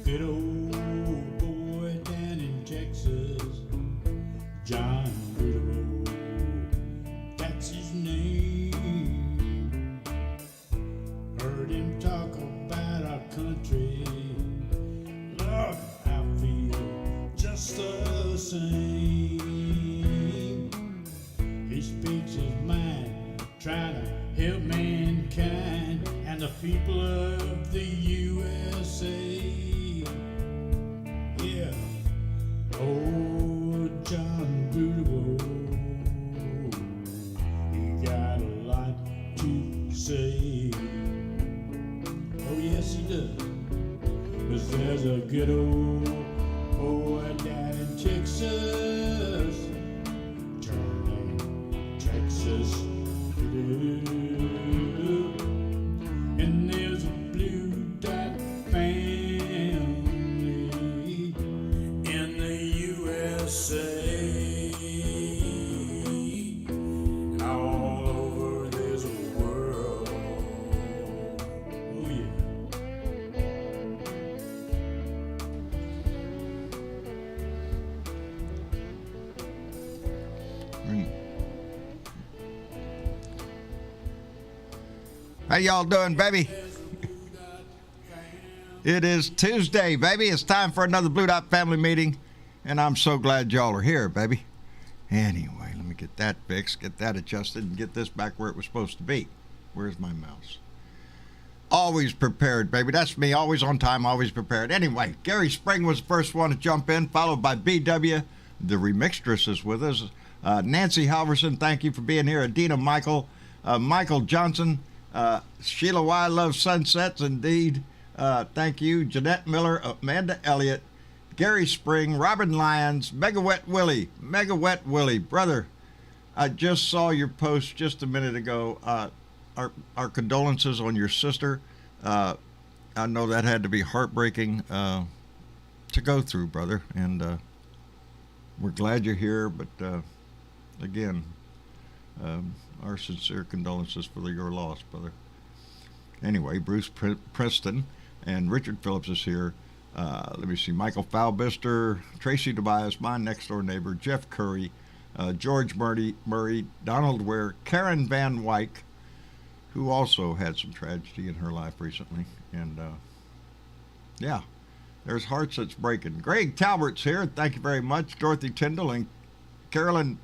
good old boy down in Texas, John Beautiful, that's his name. Heard him talk about our country, Lord, I feel just the same. He speaks his mind, trying to help mankind and the people of the USA. Yeah, oh, John Beautiful, he got a lot to say. Oh yes he does, 'cause there's a good old boy down in Texas, Johnny, Texas, and there's a blue dot family in the USA. All over this world. Oh yeah. How y'all doing, baby? It is Tuesday, baby. It's time for another Blue Dot family meeting, and I'm so glad y'all are here, baby. Anyway, let me get that fixed, get that adjusted, and get this back where it was supposed to be. Where's my mouse? Always prepared, baby. That's me, always on time, always prepared. Anyway, Gary Spring was the first one to jump in, followed by BW. The remixtress is with us. Nancy Halverson, thank you for being here. Adina Michael, Michael Johnson, Sheila Y. Loves Sunsets, indeed. Thank you. Jeanette Miller, Amanda Elliott, Gary Spring, Robin Lyons, Mega Wet Willie, brother. I just saw your post just a minute ago. Our condolences on your sister. I know that had to be heartbreaking to go through, brother, and we're glad you're here. But again, our sincere condolences for your loss, brother. Anyway, Bruce Preston and Richard Phillips is here. Let me see. Michael Falbister, Tracy Tobias, my next door neighbor, Jeff Curry, George Murray, Donald Ware, Karen Van Wyck, who also had some tragedy in her life recently. And yeah, there's hearts that's breaking. Greg Talbert's here. Thank you very much. Dorothy Tyndall and Carolyn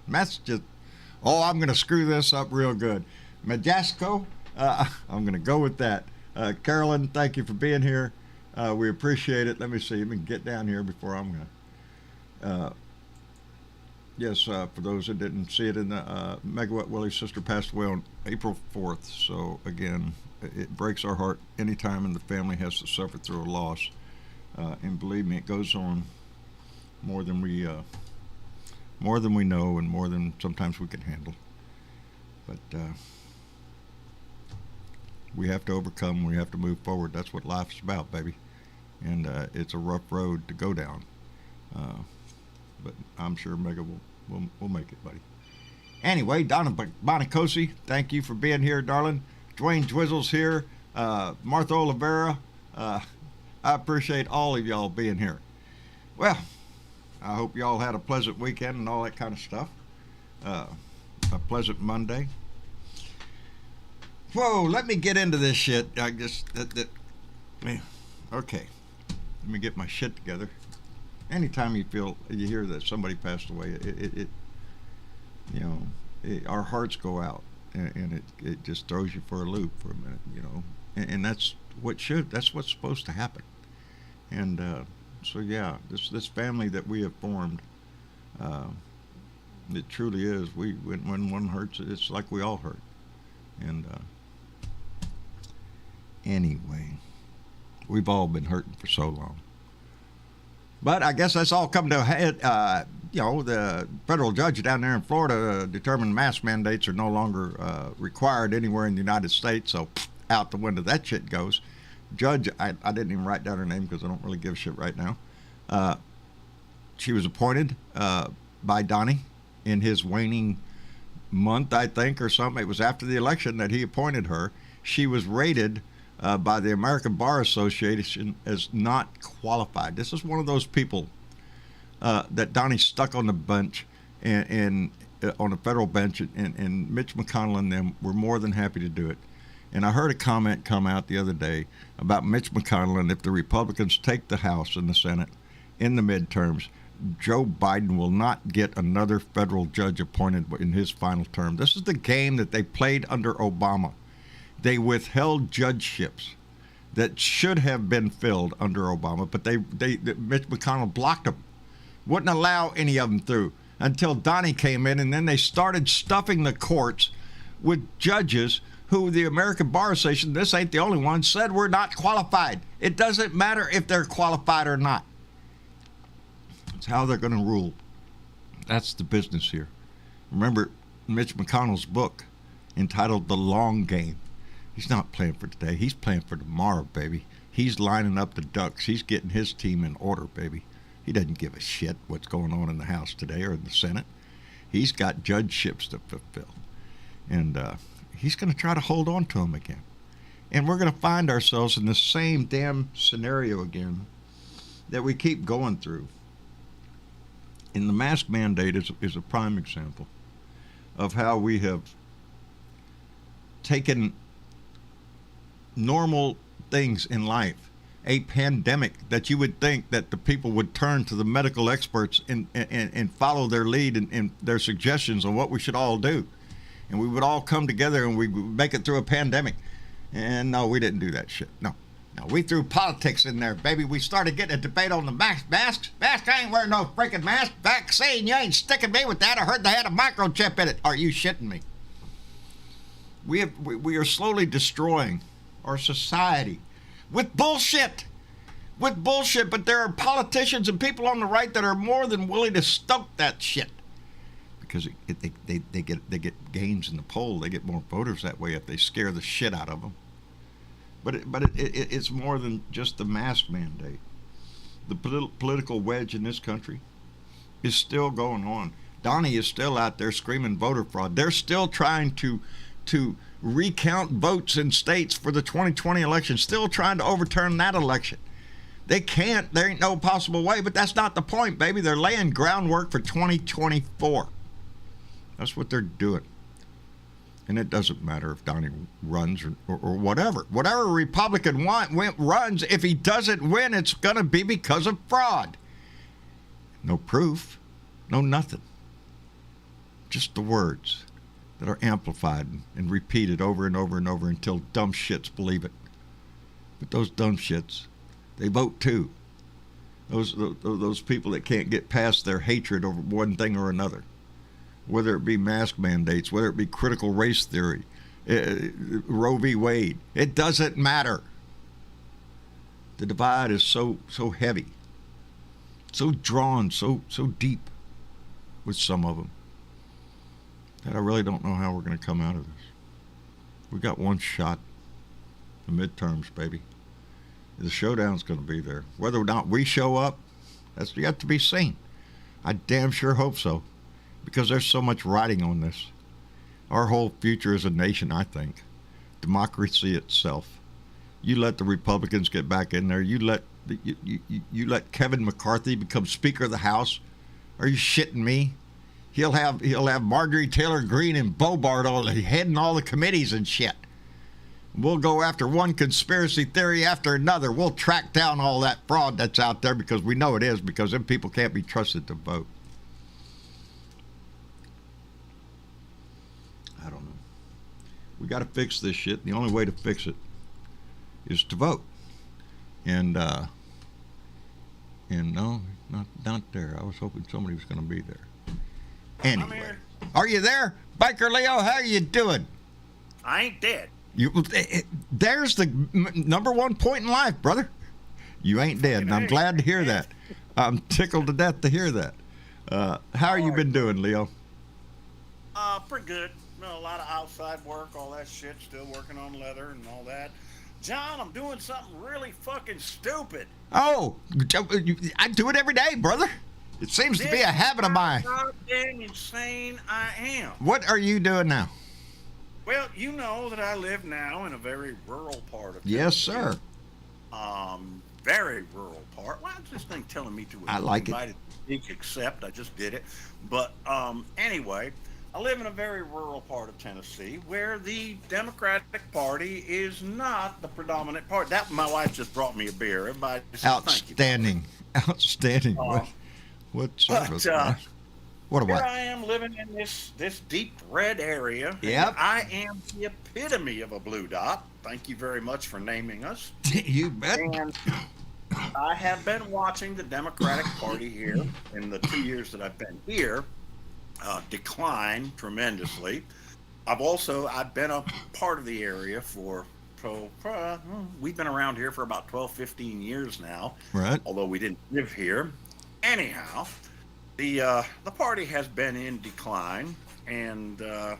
Masjid. Oh, I'm going to screw this up real good. Majasco. I'm going to go with that. Carolyn, thank you for being here. We appreciate it. Let me see. Let me get down here before I'm going to. Yes, for those that didn't see it, in the Megawatt Willie's sister passed away on April 4th. So again, it breaks our heart anytime the family has to suffer through a loss. And believe me, it goes on more than we know, and more than sometimes we can handle. But we have to overcome. We have to move forward. That's what life's about, baby. And it's a rough road to go down. But I'm sure Mega will make it, buddy. Anyway, Donna Bonacosi, thank you for being here, darling. Dwayne Dwizzle's here. Martha Oliveira. I appreciate all of y'all being here. Well, I hope y'all had a pleasant weekend and all that kind of stuff. A pleasant Monday. Whoa, let me get into this shit. I guess man, okay. Let me get my shit together. Anytime you hear that somebody passed away, our hearts go out, and it just throws you for a loop for a minute, and that's what's supposed to happen. And so yeah, this family that we have formed, it truly is. When one hurts, it's like we all hurt. And anyway, we've all been hurting for so long. But I guess that's all come to a head. The federal judge down there in Florida determined mask mandates are no longer required anywhere in the United States. So out the window that shit goes. Judge, I didn't even write down her name because I don't really give a shit right now. She was appointed by Donnie in his waning month, I think, or something. It was after the election that he appointed her. She was rated by the American Bar Association as not qualified. This is one of those people that Donnie stuck on the bench and on the federal bench, and Mitch McConnell and them were more than happy to do it. And I heard a comment come out the other day about Mitch McConnell, and if the Republicans take the House and the Senate in the midterms, Joe Biden will not get another federal judge appointed in his final term. This is the game that they played under Obama. They withheld judgeships that should have been filled under Obama, but Mitch McConnell blocked them, wouldn't allow any of them through until Donnie came in, and then they started stuffing the courts with judges who the American Bar Association, this ain't the only one, said we're not qualified. It doesn't matter if they're qualified or not. It's how they're going to rule. That's the business here. Remember Mitch McConnell's book entitled The Long Game. He's not playing for today. He's playing for tomorrow, baby. He's lining up the ducks. He's getting his team in order, baby. He doesn't give a shit what's going on in the House today or in the Senate. He's got judgeships to fulfill. And he's going to try to hold on to them again. And we're going to find ourselves in the same damn scenario again that we keep going through. And the mask mandate is a prime example of how we have taken normal things in life, a pandemic that you would think that the people would turn to the medical experts and follow their lead and their suggestions on what we should all do. And we would all come together and we would make it through a pandemic. And no, we didn't do that shit. No, we threw politics in there, baby. We started getting a debate on the masks. Mask, I ain't wearing no freaking mask. Vaccine, you ain't sticking me with that. I heard they had a microchip in it. Are you shitting me? We are slowly destroying our society with bullshit. But there are politicians and people on the right that are more than willing to stoke that shit because they get gains in the poll. They get more voters that way if they scare the shit out of them. But it's more than just the mask mandate. The political wedge in this country is still going on. Donnie is still out there screaming voter fraud. They're still trying to recount votes in states for the 2020 election, still trying to overturn that election. They can't. There ain't no possible way, but that's not the point, baby. They're laying groundwork for 2024. That's what they're doing. And it doesn't matter if Donnie runs or whatever. Whatever Republican runs, if he doesn't win, it's going to be because of fraud. No proof, no nothing. Just the words that are amplified and repeated over and over and over until dumb shits believe it. But those dumb shits, they vote too. Those people that can't get past their hatred over one thing or another, whether it be mask mandates, whether it be critical race theory, Roe v. Wade, it doesn't matter. The divide is so heavy, so drawn, so deep with some of them, that I really don't know how we're going to come out of this. We got one shot, the midterms, baby. The showdown's going to be there. Whether or not we show up, that's yet to be seen. I damn sure hope so, because there's so much riding on this. Our whole future as a nation, I think. Democracy itself. You let the Republicans get back in there. You let Kevin McCarthy become Speaker of the House. Are you shitting me? He'll have Marjorie Taylor Greene and Bobart heading all the committees and shit. We'll go after one conspiracy theory after another. We'll track down all that fraud that's out there because we know it is, because them people can't be trusted to vote. I don't know. We got to fix this shit. The only way to fix it is to vote. And no, not there. I was hoping somebody was going to be there. Anyway, are you there, Biker Leo? How you doing? I ain't dead. There's the number one point in life, brother. You ain't dead, and I'm glad to hear that. I'm tickled to death to hear that. How you been doing, Leo? Pretty good. A lot of outside work, all that shit. Still working on leather and all that. John, I'm doing something really fucking stupid. Oh, I do it every day, brother. It seems to be a habit of mine. How goddamn insane I am. What are you doing now? Well, you know that I live now in a very rural part of Yes, Tennessee. sir. Very rural part. Why is this thing telling me to I like it. invite it to speak? Except I just did it. But anyway, I live in a very rural part of Tennessee where the Democratic Party is not the predominant party. That my wife just brought me a beer. Everybody says thank you. Outstanding. Outstanding. Uh, What but service, man? What a here what? I am living in this deep red area. and Yep. I am the epitome of a blue dot. Thank you very much for naming us. You bet. And I have been watching the Democratic Party here in the 2 years that I've been here decline tremendously. I've been a part of the area we've been around here for about 12, 15 years now, Right. although we didn't live here. Anyhow, the party has been in decline, and the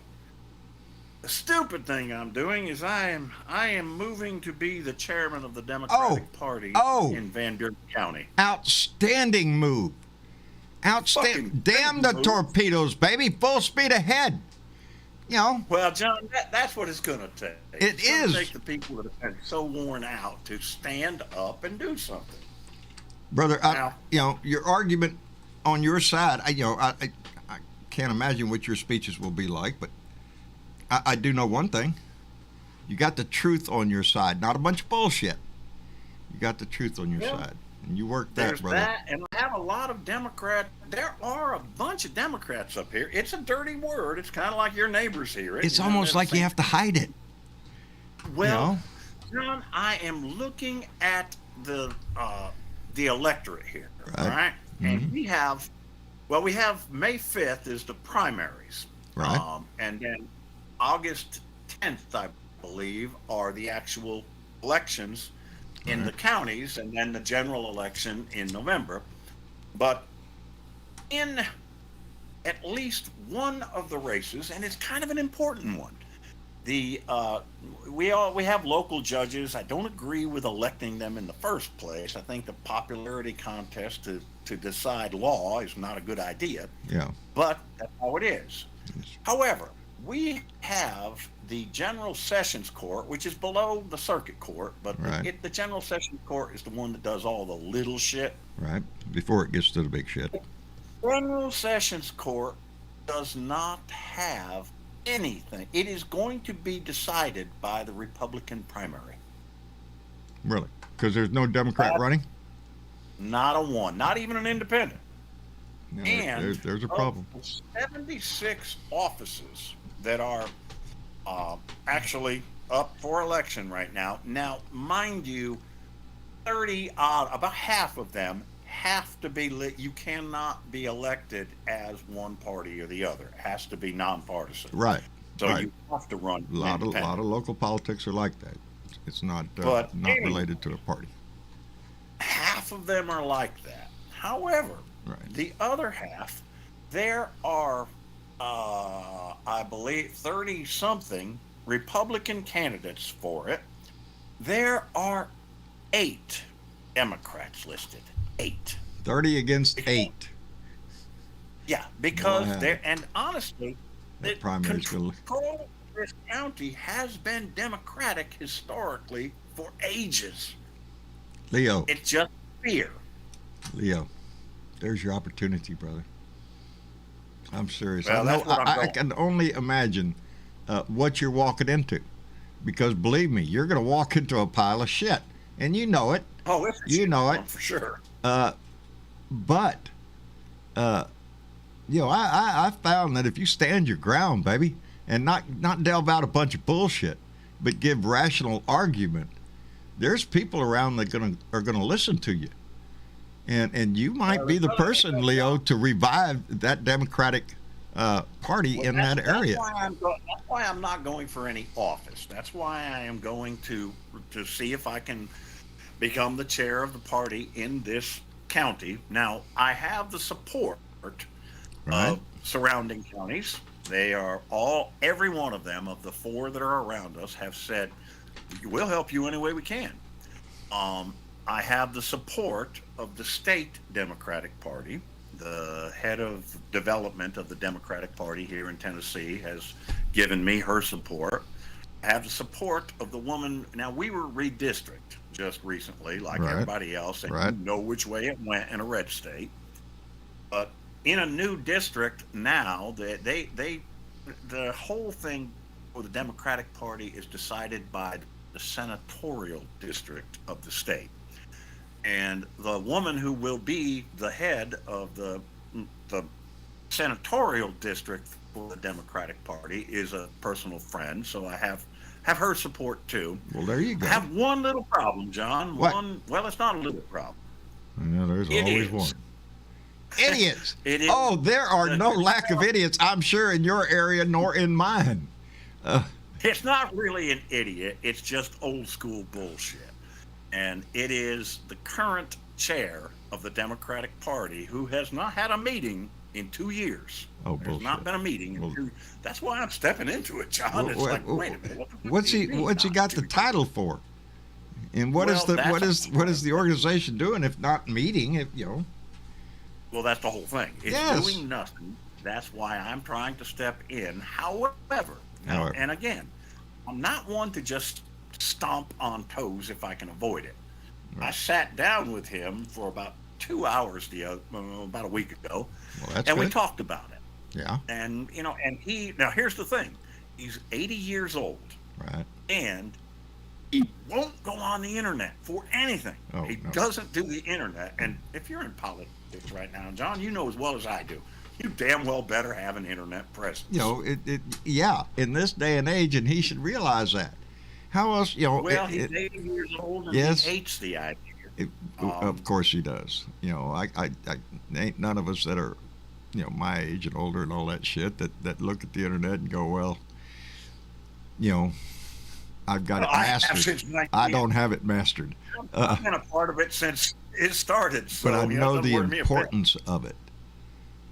stupid thing I'm doing is I am moving to be the chairman of the Democratic Party in Van Buren County. Outstanding move. Outstanding. Fucking Damn big the move. torpedoes, baby. Full speed ahead. You know, Well, John, that's what it's going to take. It It's gonna is. take the people that have been so worn out to stand up and do something. brother, Now- your argument on your side, I can't imagine what your speeches will be like, but I do know one thing. You got the truth on your side, not a bunch of bullshit. You got the truth on your Yeah. side. And you work that, There's brother. that, and I have a lot of Democrats. There are a bunch of Democrats up here. It's a dirty word. It's kind of like your neighbors hear it. It's you know, almost they're like you saying- have to hide it. Well, John, I am looking at the electorate here, Right. all right? And Mhm. we have May 5th is the primaries, Right. and then August 10th, I believe, are the actual elections in the counties, and then the general election in November. But in at least one of the races, and it's kind of an important one. We have local judges. I don't agree with electing them in the first place. I think the popularity contest to decide law is not a good idea, Yeah. but that's how it is. However, we have the General Sessions Court, which is below the Circuit Court, but Right. the General Sessions Court is the one that does all the little shit. Right. Before it gets to the big shit. General Sessions Court does not have anything. It is going to be decided by the Republican primary. Really. Because there's no Democrat running? Not a one, not even an independent. No, And there's a of problem. the 76 offices that are actually up for election right now. Now, mind you, 30 odd, about half of them have to be lit. You cannot be elected as one party or the other. It has to be nonpartisan. Right. So right. you have to run. A lot independent. of local politics are like that. It's not But not anyway. related to a party. Half of them are like that. However, Right. the other half, there are, I believe, 30 something Republican candidates for it. There are 8 Democrats listed. 8. 30 against 8. Yeah, because Wow. they're, and honestly, That the primary's gonna- control of this county has been Democratic historically for ages. Leo, It's just fear. Leo, there's your opportunity, brother. I'm serious. Well, I know. that's what I'm I going. can only imagine what you're walking into, because believe me, you're going to walk into a pile of shit, and you know it. Oh, it's a You know shit it. for sure. But I found that if you stand your ground, baby, and not delve out a bunch of bullshit, but give rational argument, there's people around that are gonna listen to you, and you might be the person, Leo, to revive that Democratic Party in that area. That's why I'm not going for any office. That's why I am going to see if I can become the chair of the party in this county. Now, I have the support Right. of surrounding counties. They are every one of them, of the 4 that are around us, have said, we'll help you any way we can. I have the support of the state Democratic Party. the head of development of the Democratic Party here in Tennessee, has given me her support. I have the support of the woman. Now, we were redistricted just recently, like Right. everybody else, and Right. you know which way it went in a red state. But in a new district now, the whole thing for the Democratic Party is decided by the senatorial district of the state. And the woman who will be the head of the senatorial district for the Democratic Party is a personal friend, so I have her support too. Well, there you I go. have one little problem, John. What? Well, it's not a little problem. Yeah, there's It always is. one. Idiots. It is. Oh, there are no lack of idiots, I'm sure, in your area nor in mine. It's not really an idiot. It's just old school bullshit. And it is the current chair of the Democratic Party who has not had a meeting in 2 years. Oh, There's not bullshit. been a meeting in Well- 2. That's why I'm stepping into it, John. It's like, wait a minute. What's he got the title for? And what is Well, what is the organization doing if not meeting? If Well, that's the whole thing. It's Yes. doing nothing. That's why I'm trying to step in. However, and again, I'm not one to just stomp on toes if I can avoid it. I sat down with him for about 2 hours about a week ago, well, that's and we good. talked about it. Yeah, And now here's the thing: he's 80 years old, right. and he won't go on the internet for anything. Oh, He no. doesn't do the internet. And if you're in politics right now, John, you know as well as I do, you damn well better have an internet presence. Yeah, in this day and age, and he should realize that. How else, Well, he's 80 years old and Yes. he hates the idea. of course he does. I ain't none of us that are, my age and older and all that shit that look at the internet and go, well, I've got it I have mastered. since I don't have it mastered. I've been a part of it since it started. So, But I know it doesn't the worry me a bit. importance of it.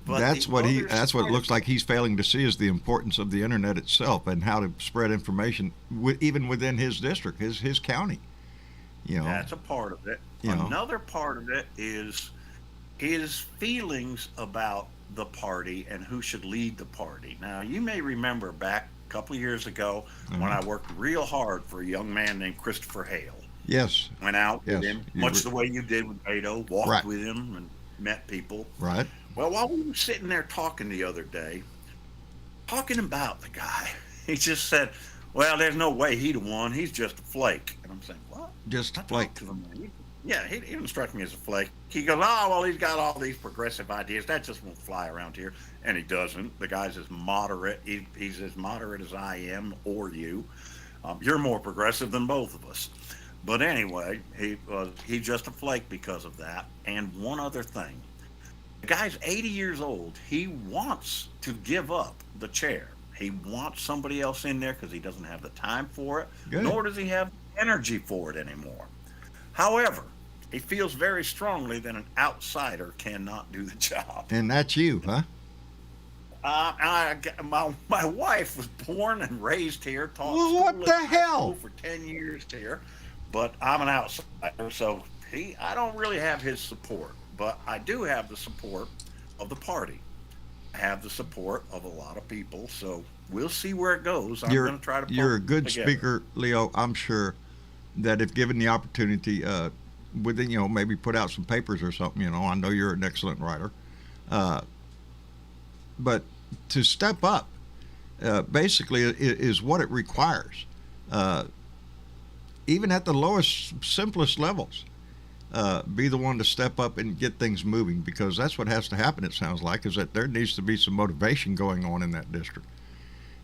But That's the what voters that's what it supported looks like he's failing to see is the importance of the internet itself and how to spread information even within his district, his county. That's a part of it. Another part of it is his feelings about the party and who should lead the party. Now, you may remember back a couple of years ago when I worked real hard for a young man named Christopher Hale. Yes, Went out with Yes, him, you much were- the way you did with Beto, walked Right. with him and met people. right. Well, while we were sitting there talking the other day, talking about the guy, he just said, well, there's no way he'd have won. He's just a flake. And I'm saying, what? Just I like talked to the man. Yeah, he didn't strike me as a flake. He goes, oh, well, he's got all these progressive ideas. That just won't fly around here. And he doesn't. The guy's as moderate. He's as moderate as I am or you. You're more progressive than both of us. But anyway, he's just a flake because of that. And one other thing. The guy's 80 years old. He wants to give up the chair. He wants somebody else in there because he doesn't have the time for it, Good. nor does he have energy for it anymore. However, he feels very strongly that an outsider cannot do the job. and that's you, huh? My wife was born and raised here, taught Well, school what at the high hell? school for 10 years here, but I'm an outsider, so I don't really have his support, but I do have the support of the party. I have the support of a lot of people, so we'll see where it goes. I'm going to try to. You're a pull it good together. speaker, Leo. I'm sure that if given the opportunity, within maybe put out some papers or something. I know you're an excellent writer, but to step up, basically, is what it requires. Even at the lowest, simplest levels, be the one to step up and get things moving, because that's what has to happen. It sounds like is that there needs to be some motivation going on in that district.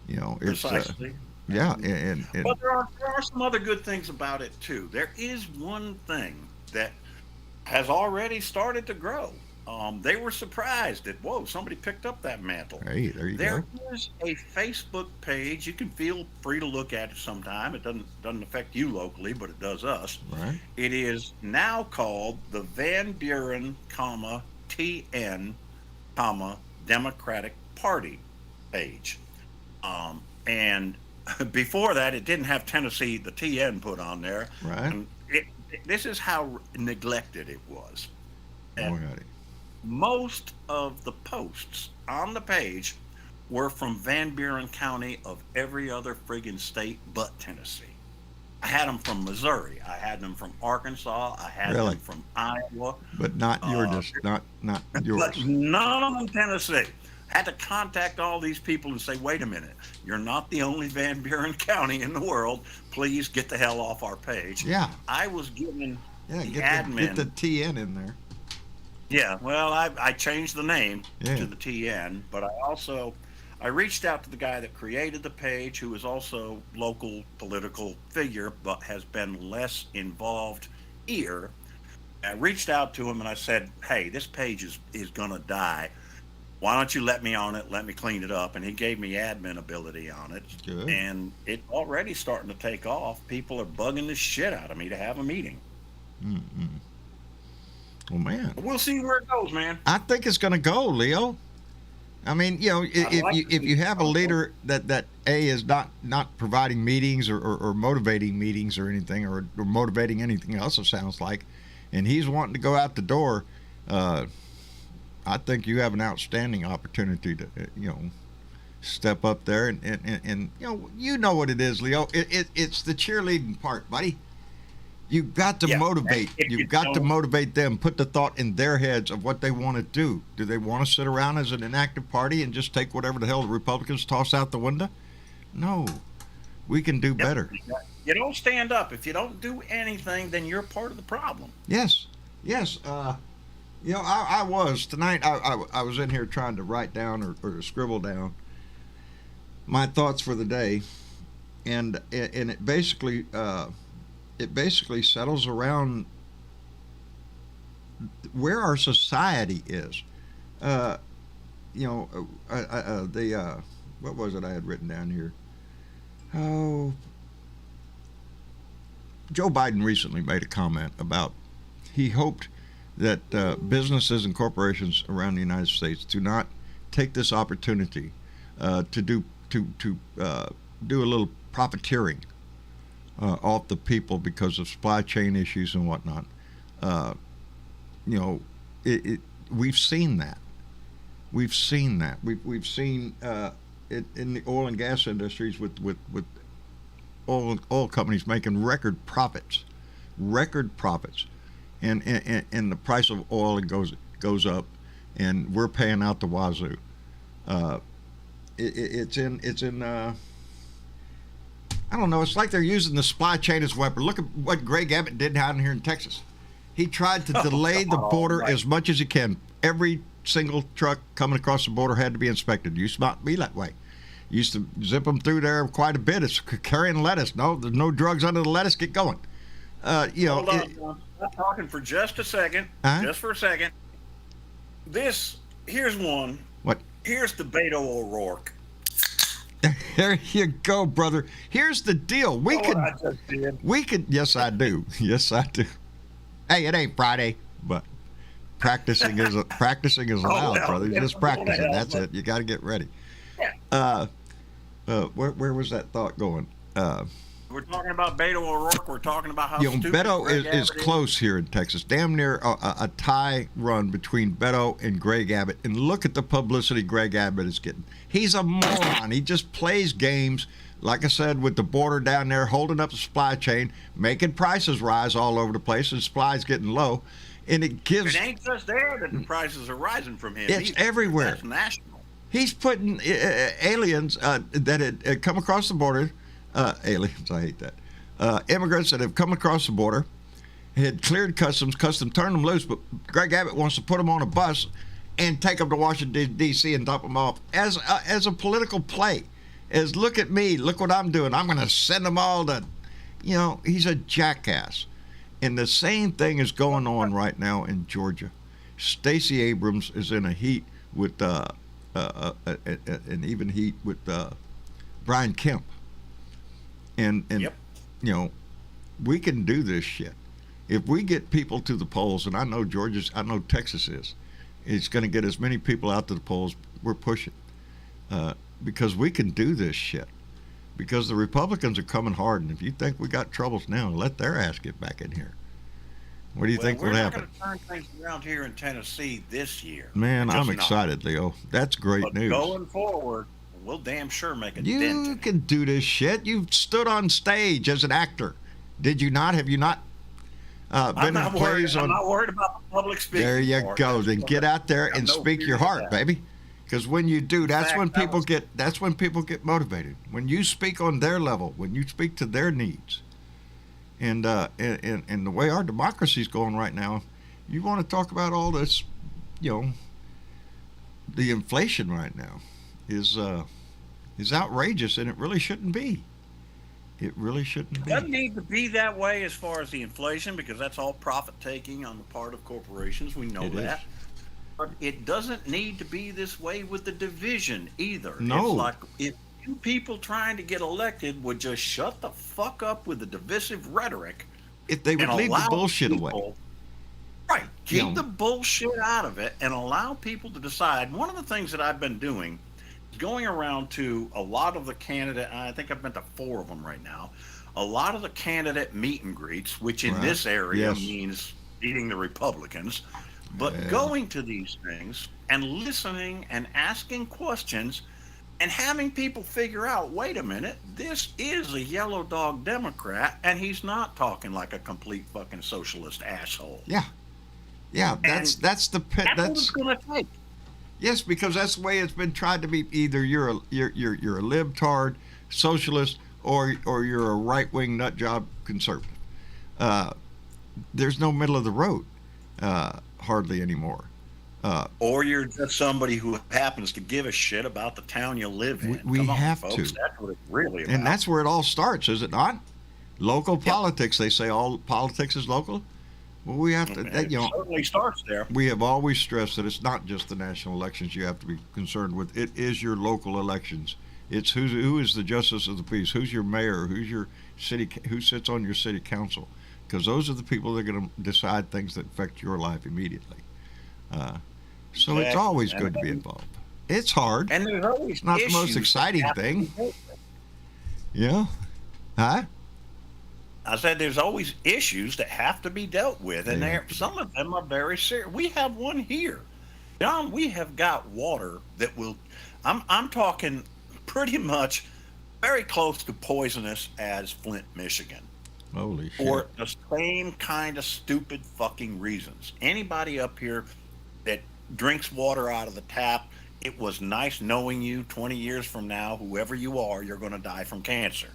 It's Precisely. yeah, and But there are some other good things about it too. There is one thing that has already started to grow. They were surprised that somebody picked up that mantle. hey, there you There go. is a Facebook page. You can feel free to look at it sometime. It doesn't affect you locally, but it does us. Right. It is now called the Van Buren, TN, Democratic Party page. And before that, it didn't have Tennessee, the TN put on there. Right. And this is how neglected it was. Boy, howdy. most of the posts on the page were from Van Buren County of every other friggin' state but Tennessee. I had them from Missouri. I had them from Arkansas. I had Really? them from Iowa. But not your Uh, not but yours. none of them Tennessee. Had to contact all these people and say, wait a minute, you're not the only Van Buren County in the world. Please get the hell off our page. Yeah. I was given Yeah, the get the admin. TN in there. Yeah, well, I changed the name Yeah. to the TN, but I reached out to the guy that created the page, who is also local political figure, but has been less involved here. I reached out to him and I said, "Hey, this page is gonna die. Why don't you let me on it? Let me clean it up." And he gave me admin ability on it, Good. and it's already starting to take off. People are bugging the shit out of me to have a meeting. Mm-mm. Well, man, We'll see where it goes, man. I think it's going to go, Leo. I mean, if like you to if see you have a how it leader that A is not providing meetings or motivating meetings or anything or motivating anything else, it sounds like, and he's wanting to go out the door, I think you have an outstanding opportunity to step up there and you know what it is, Leo. It's the cheerleading part, buddy. You've got to Yeah, motivate. if you You've got to don't- motivate them. Put the thought in their heads of what they want to do. Do they want to sit around as an inactive party and just take whatever the hell the Republicans toss out the window? No, we can do Yep. better. You don't stand up. If you don't do anything, then you're part of the problem. Yes, yes. I was tonight. I was in here trying to write down or scribble down my thoughts for the day, and it basically settles around where our society is. What was it I had written down here? Oh, Joe Biden recently made a comment about he hoped that businesses and corporations around the United States do not take this opportunity to do a little profiteering off the people because of supply chain issues and whatnot. We've seen that. We've seen that. We've seen it in the oil and gas industries with oil companies making record profits, and the price of oil goes up, and we're paying out the wazoo. It's in. I don't know. It's like they're using the supply chain as a weapon. Look at what Greg Abbott did down here in Texas. He tried to delay the border right. as much as he can. Every single truck coming across the border had to be inspected. Used to not be that way. Used to zip them through there quite a bit. It's carrying lettuce. No, there's no drugs under the lettuce. Get going. Hold on, John. Stop talking for just a second. Huh? Just for a second. Here's one. What? Here's the Beto O'Rourke. There you go, brother. Here's the deal. We Oh, could. I just did. We could. Yes, I do. Yes, I do. Hey, it ain't Friday, but practicing is allowed, well, brother. yeah, Just practicing. well, That's it. You got to get ready. Yeah. Where was that thought going? We're talking about Beto O'Rourke. We're talking about how stupid Beto Greg is Abbott close here in Texas. Damn near a tie run between Beto and Greg Abbott. And look at the publicity Greg Abbott is getting. He's a moron. He just plays games, like I said, with the border down there, holding up the supply chain, making prices rise all over the place, and supply's getting low. And it gives. It ain't just there that the prices are rising from him. It's everywhere. That's national. He's putting aliens that had come across the border, aliens, I hate that, immigrants that have come across the border, had cleared customs turned them loose, but Greg Abbott wants to put them on a bus and take them to Washington, D.C. and dump them off as a political play. As look at me, look what I'm doing. I'm going to send them all to, he's a jackass. And the same thing is going on right now in Georgia. Stacey Abrams is in a heat with an even heat with Brian Kemp, and Yep. We can do this shit if we get people to the polls. And I know Texas is. It's going to get as many people out to the polls. We're pushing because we can do this shit. Because the Republicans are coming hard, and if you think we got troubles now, let their ass get back in here. What do you Well, think we're will not happen? going to turn things around here in Tennessee this year. Man, We're I'm just not. excited, Leo. That's great But news. going forward, we'll damn sure make a dent You in it. can do this shit. You've stood on stage as an actor. Did you not? Have you not been in plays I'm on? not worried about the public speaking. There you part. go. That's Then what get out there I have and no speak fear your of heart, that. baby. Because when you do, that's fact, when that people was- get. That's when people get motivated. When you speak on their level, when you speak to their needs, and the way our democracy's going right now, you want to talk about all this, the inflation right now is outrageous, and it really shouldn't be. It really shouldn't It be. doesn't need to be that way as far as the inflation, because that's all profit taking on the part of corporations. We know It is. that. But it doesn't need to be this way with the division either. No. It's like if you people trying to get elected would just shut the fuck up with the divisive rhetoric If they would and leave the allow bullshit away. people- Right. Keep know. the bullshit out of it and allow people to decide. One of the things that I've been doing is going around to a lot of the candidate, I think I've been to 4 of them right now, a lot of the candidate meet and greets, which in Right. this area Yes. means meeting the Republicans, but Yeah. going to these things and listening and asking questions and having people figure out, wait a minute, this is a yellow dog Democrat, and he's not talking like a complete fucking socialist asshole. Yeah, that's the That's what it's going to take. yes, because that's the way it's been tried to be. Either you're a libtard socialist, or you're a right wing nut job conservative. There's no middle of the road hardly anymore. Or you're just somebody who happens to give a shit about the town you live in. We Come on, have folks. to. That's what it's really about. And that's where it all starts, is it not? Local politics. They say all politics is local. Well, we have to. It certainly starts there. We have always stressed that it's not just the national elections you have to be concerned with. It is your local elections. It's who is the justice of the peace, who's your mayor, who's your who sits on your city council, because those are the people that are going to decide things that affect your life immediately. So it's Exactly. always good to be involved. It's hard. And there's always Not the issues most that exciting have to be thing. dealt with. Yeah. Huh? I said there's always issues that have to be dealt with, and some of them are very serious. We have one here, John. We have got water that will. I'm talking pretty much very close to poisonous as Flint, Michigan, Holy shit. for the same kind of stupid fucking reasons. Anybody up here that drinks water out of the tap, it was nice knowing you. 20 years from now, whoever you are, you're going to die from cancer.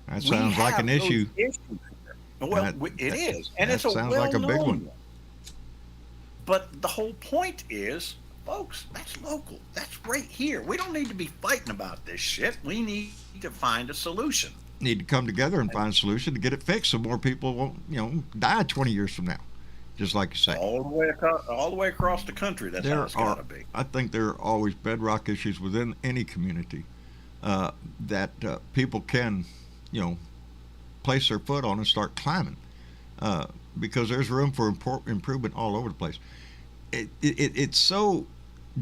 That sounds like an issue. Well, That- it is, and that it's a sounds like a big well-known one. But the whole point is, folks, that's local. That's right here. We don't need to be fighting about this shit. We need to find a solution. Need to come together and find a solution to get it fixed, so more people won't, die 20 years from now. Just like you say. All the way across the country. That's how it's got to be. I think there are always bedrock issues within any community that people can, place their foot on and start climbing, because there's room for improvement all over the place. It's so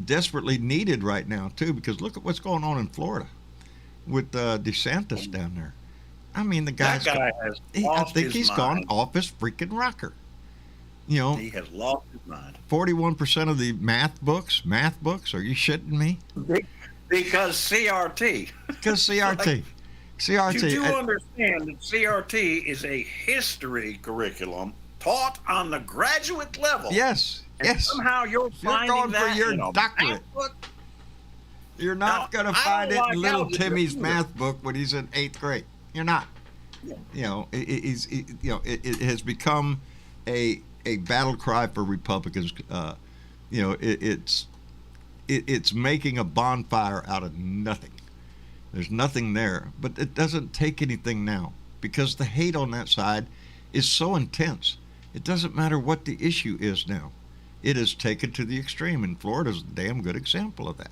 desperately needed right now too, because look at what's going on in Florida with DeSantis down there. I mean, the That guy's guy has I lost think his he's mind. gone off his freaking rocker. He has lost his mind. 41% of the math books. Are you shitting me? Because CRT. Because CRT. CRT. You do understand that CRT is a history curriculum taught on the graduate level. Yes. And Yes. somehow you're finding going for that your in a doctorate. math book. You're not Now, going to I find don't it like in little algebra Timmy's either. math book when he's in 8th grade. You're not. It has become a battle cry for Republicans. It's making a bonfire out of nothing. There's nothing there, but it doesn't take anything now because the hate on that side is so intense. It doesn't matter what the issue is now. It is taken to the extreme, and Florida's a damn good example of that.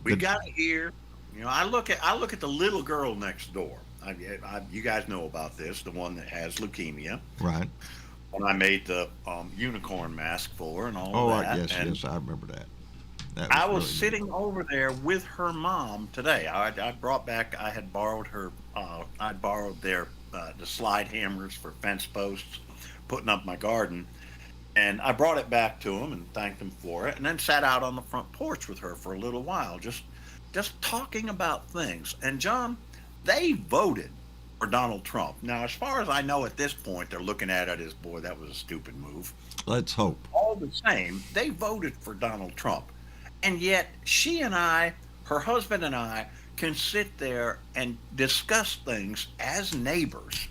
We got to hear. I look at the little girl next door. You guys know about this, the one that has leukemia. Right. When I made the unicorn mask for her and all Oh, that. yes, and I remember that. I was really sitting over there with her mom today. I brought back. I had borrowed her. I borrowed their the slide hammers for fence posts, putting up my garden. And I brought it back to him and thanked him for it, and then sat out on the front porch with her for a little while, just talking about things. And John, they voted for Donald Trump. Now, as far as I know at this point, they're looking at it as, boy, that was a stupid move. Let's hope. All the same, they voted for Donald Trump. And yet she and I, her husband and I, can sit there and discuss things as neighbors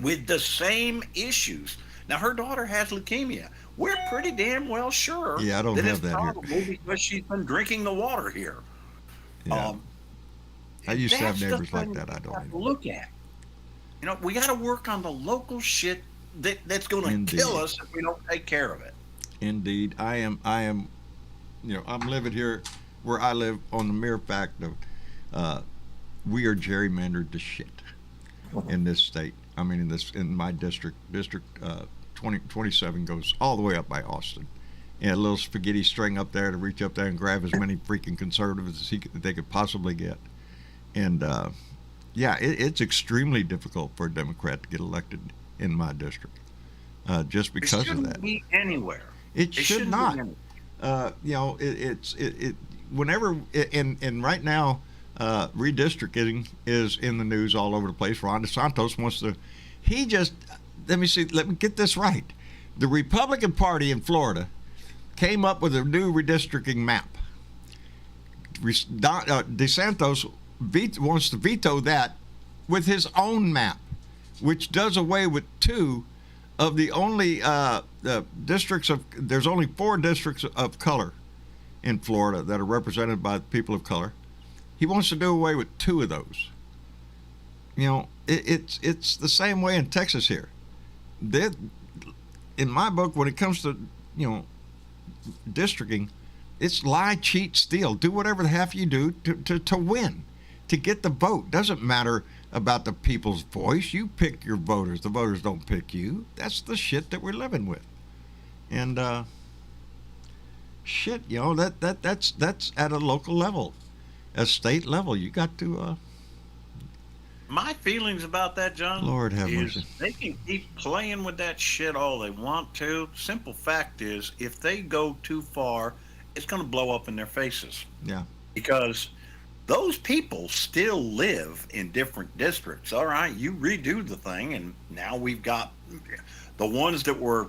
with the same issues. Now, her daughter has leukemia. We're pretty damn well sure Yeah, I don't that have it's that here. probably because she's been drinking the water here. Yeah. I used to have That's the neighbors like thing that. I we don't have to even. look at. You know, we got to work on the local shit that's going to Indeed. kill us if we don't take care of it. Indeed, I am. I'm living here where I live on the mere fact of we are gerrymandered to shit in this state. I mean, in my district, 27 goes all the way up by Austin, and a little spaghetti string up there to reach up there and grab as many freaking conservatives as they could possibly get. And yeah, it's extremely difficult for a Democrat to get elected in my district, just because of shouldn't that. be anywhere. It should shouldn't be not. anywhere. You know, whenever and right now, redistricting is in the news all over the place. Ron DeSantis wants to. Let me get this right. The Republican Party in Florida came up with a new redistricting map. DeSantis wants to veto that with his own map, which does away with two of the only districts of. There's only 4 districts of color in Florida that are represented by people of color. He wants to do away with 2 of those. You know, it's the same way in Texas here. In my book, when it comes to, you know, districting, it's lie, cheat, steal. Do whatever the half you do to win, to get the vote. Doesn't matter about the people's voice. You pick your voters. The voters don't pick you. That's the shit that we're living with. And shit, you know, that's at a local level, a state level. You got to. My feelings about that, John, Lord have is mercy. they can keep playing with that shit all they want to. Simple fact is, if they go too far, it's going to blow up in their faces. Yeah. Because those people still live in different districts. All right, you redo the thing, and now we've got the ones that were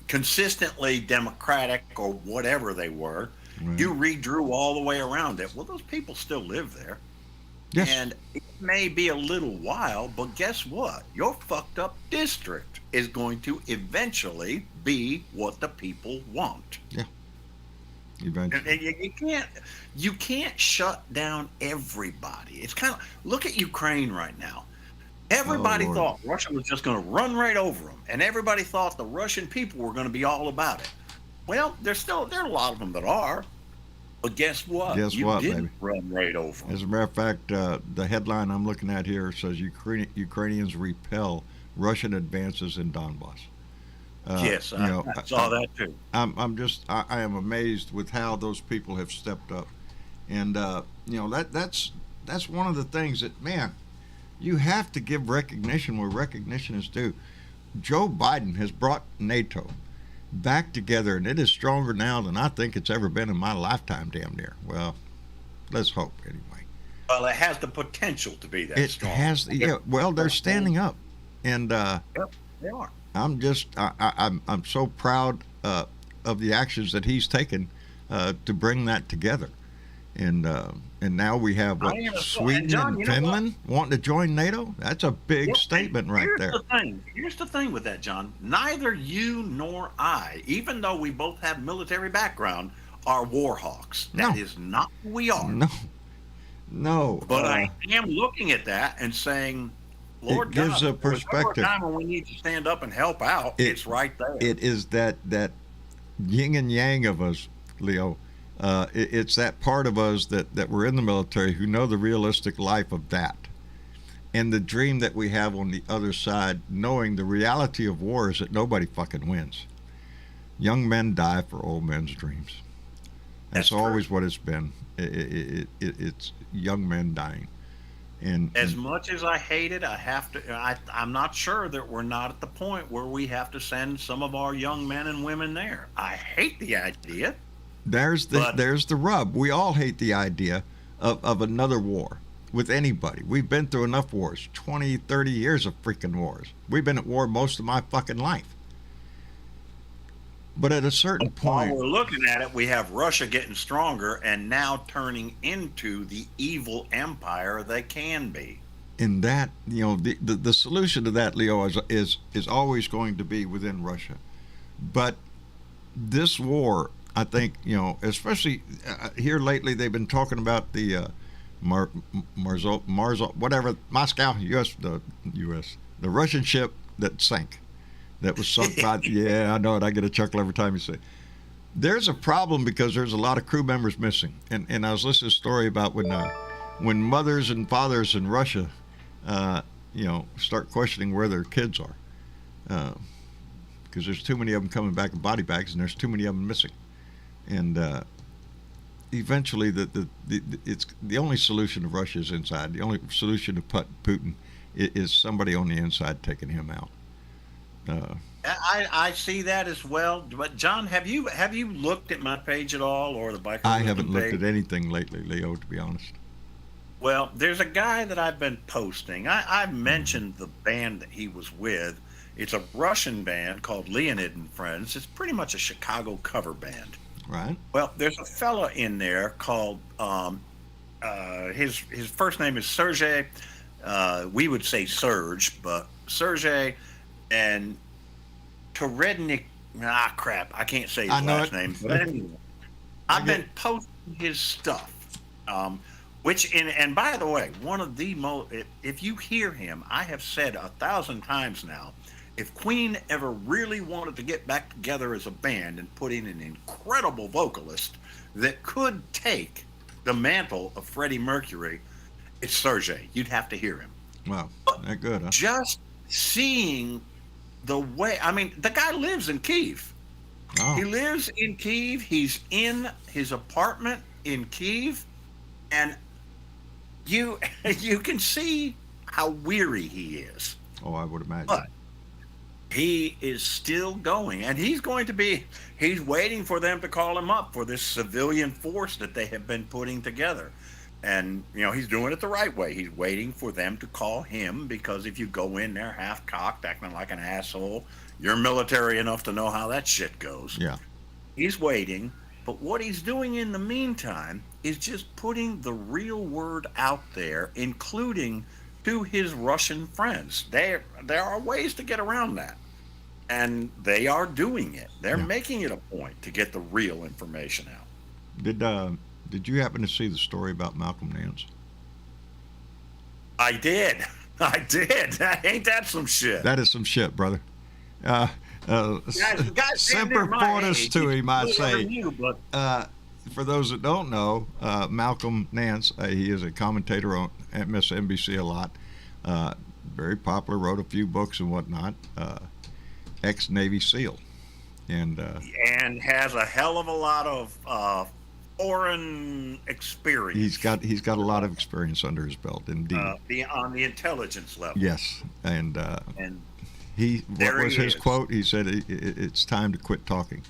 consistently Democratic or whatever they were. Right. You redrew all the way around it. Well, those people still live there. Yes. And it may be a little while, but guess what? Your fucked up district is going to eventually be what the people want. Yeah. Eventually. And you can't shut down everybody. It's kind of, look at Ukraine right now. Everybody Lord. thought Russia was just going to run right over them, and everybody thought the Russian people were going to be all about it. Well, there are a lot of them that are. But guess what? Guess you what, didn't baby? run right over them. As a matter of fact, the headline I'm looking at here says Ukrainians repel Russian advances in Donbass. Yes, I saw that too. I am amazed with how those people have stepped up, and you know, that's one of the things that, man, you have to give recognition where recognition is due. Joe Biden has brought NATO back together, and it is stronger now than I think it's ever been in my lifetime, damn near. Well, let's hope anyway. Well, it has the potential to be that strong. It has, yeah. Well, they're standing up, and Yep, they are. I'm so proud of the actions that he's taken to bring that together, and now we have I am as well. Sweden And John, and you know Finland wanting to join NATO. That's a big Yep, statement right here's there. The thing. Here's the thing with that, John. Neither you nor I, even though we both have military background, are war hawks. That No. is not who we are. No. But I am looking at that and saying, Lord It gives God, a perspective. If there were a time when we need to stand up and help out, it's right there. It is that yin and yang of us, Leo. It's that part of us that we're in the military who know the realistic life of that, and the dream that we have on the other side, knowing the reality of war is that nobody fucking wins. Young men die for old men's dreams. That's That's true. always what it's been. It's young men dying. As much as I hate it, I have to. I'm not sure that we're not at the point where we have to send some of our young men and women there. I hate the idea. There's the rub. We all hate the idea of another war with anybody. We've been through enough wars, 20, 30 years of freaking wars. We've been at war most of my fucking life. But at a certain point, while we're looking at it, we have Russia getting stronger and now turning into the evil empire they can be. In that, the solution to that, Leo, is always going to be within Russia. But this war, I think, especially here lately, they've been talking about the whatever, Moscow, the Russian ship that sank. That was sunk by, yeah, I know it. I get a chuckle every time you say it. There's a problem because there's a lot of crew members missing. And I was listening to a story about when mothers and fathers in Russia, start questioning where their kids are. Because there's too many of them coming back in body bags and there's too many of them missing. And eventually, it's the only solution to Russia is inside. The only solution to Putin is somebody on the inside taking him out. I see that as well. But John, have you looked at my page at all, or the Biker? I haven't looked at anything lately, Leo, to be honest. Well, there's a guy that I've been posting. I mentioned the band that he was with. It's a Russian band called Leonid and Friends. It's pretty much a Chicago cover band. Right. Well, there's a fella in there called his first name is Sergey. We would say Serge, but Sergey and Torednik. Crap! I can't say his last name. But anyway, I've been posting his stuff. And by the way, one of the most. If you hear him, I have said 1,000 times now. If Queen ever really wanted to get back together as a band and put in an incredible vocalist that could take the mantle of Freddie Mercury, it's Sergey. You'd have to hear him. Wow, that good, huh? Just seeing the way, the guy lives in Kyiv. Oh. He lives in Kyiv. He's in his apartment in Kyiv, and you can see how weary he is. Oh, I would imagine. But he is still going, and he's waiting for them to call him up for this civilian force that they have been putting together. And, he's doing it the right way. He's waiting for them to call him, because if you go in there half-cocked, acting like an asshole, you're military enough to know how that shit goes. Yeah. He's waiting, but what he's doing in the meantime is just putting the real word out there, including to his Russian friends. There are ways to get around that. And they are doing it. They're making it a point to get the real information out. Did you happen to see the story about Malcolm Nance? I did. Ain't that some shit? That is some shit, brother. Semper Fortis to him, I say. For those that don't know, Malcolm Nance, he is a commentator on MSNBC a lot. Very popular, wrote a few books and whatnot. Ex-Navy SEAL. And has a hell of a lot of foreign experience. He's got a lot of experience under his belt, indeed. On the intelligence level. Yes, and what was his quote? He said, "It's time to quit talking."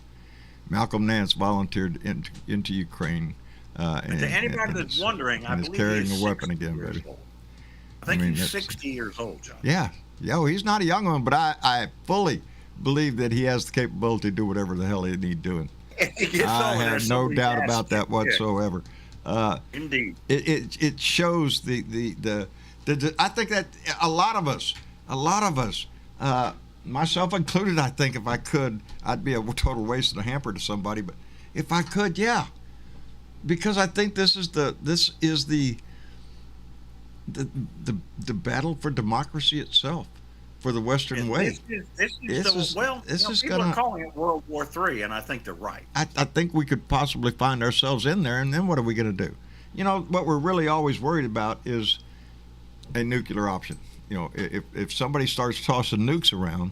Malcolm Nance volunteered into Ukraine. And to anybody that's wondering, I believe he's carrying a weapon again, baby. I think he's 60 years old, John. Yeah, he's not a young one, but I fully believe that he has the capability to do whatever the hell he needs doing. I have no doubt about that whatsoever. Indeed. It shows the I think that a lot of us, myself included, I think if I could, I'd be a total waste of a hamper to somebody, but if I could, yeah, because I think this is the battle for democracy itself, for the Western way. People are calling it World War III, and I think they're right. I think we could possibly find ourselves in there, and then what are we going to do? What we're really always worried about is a nuclear option. If somebody starts tossing nukes around,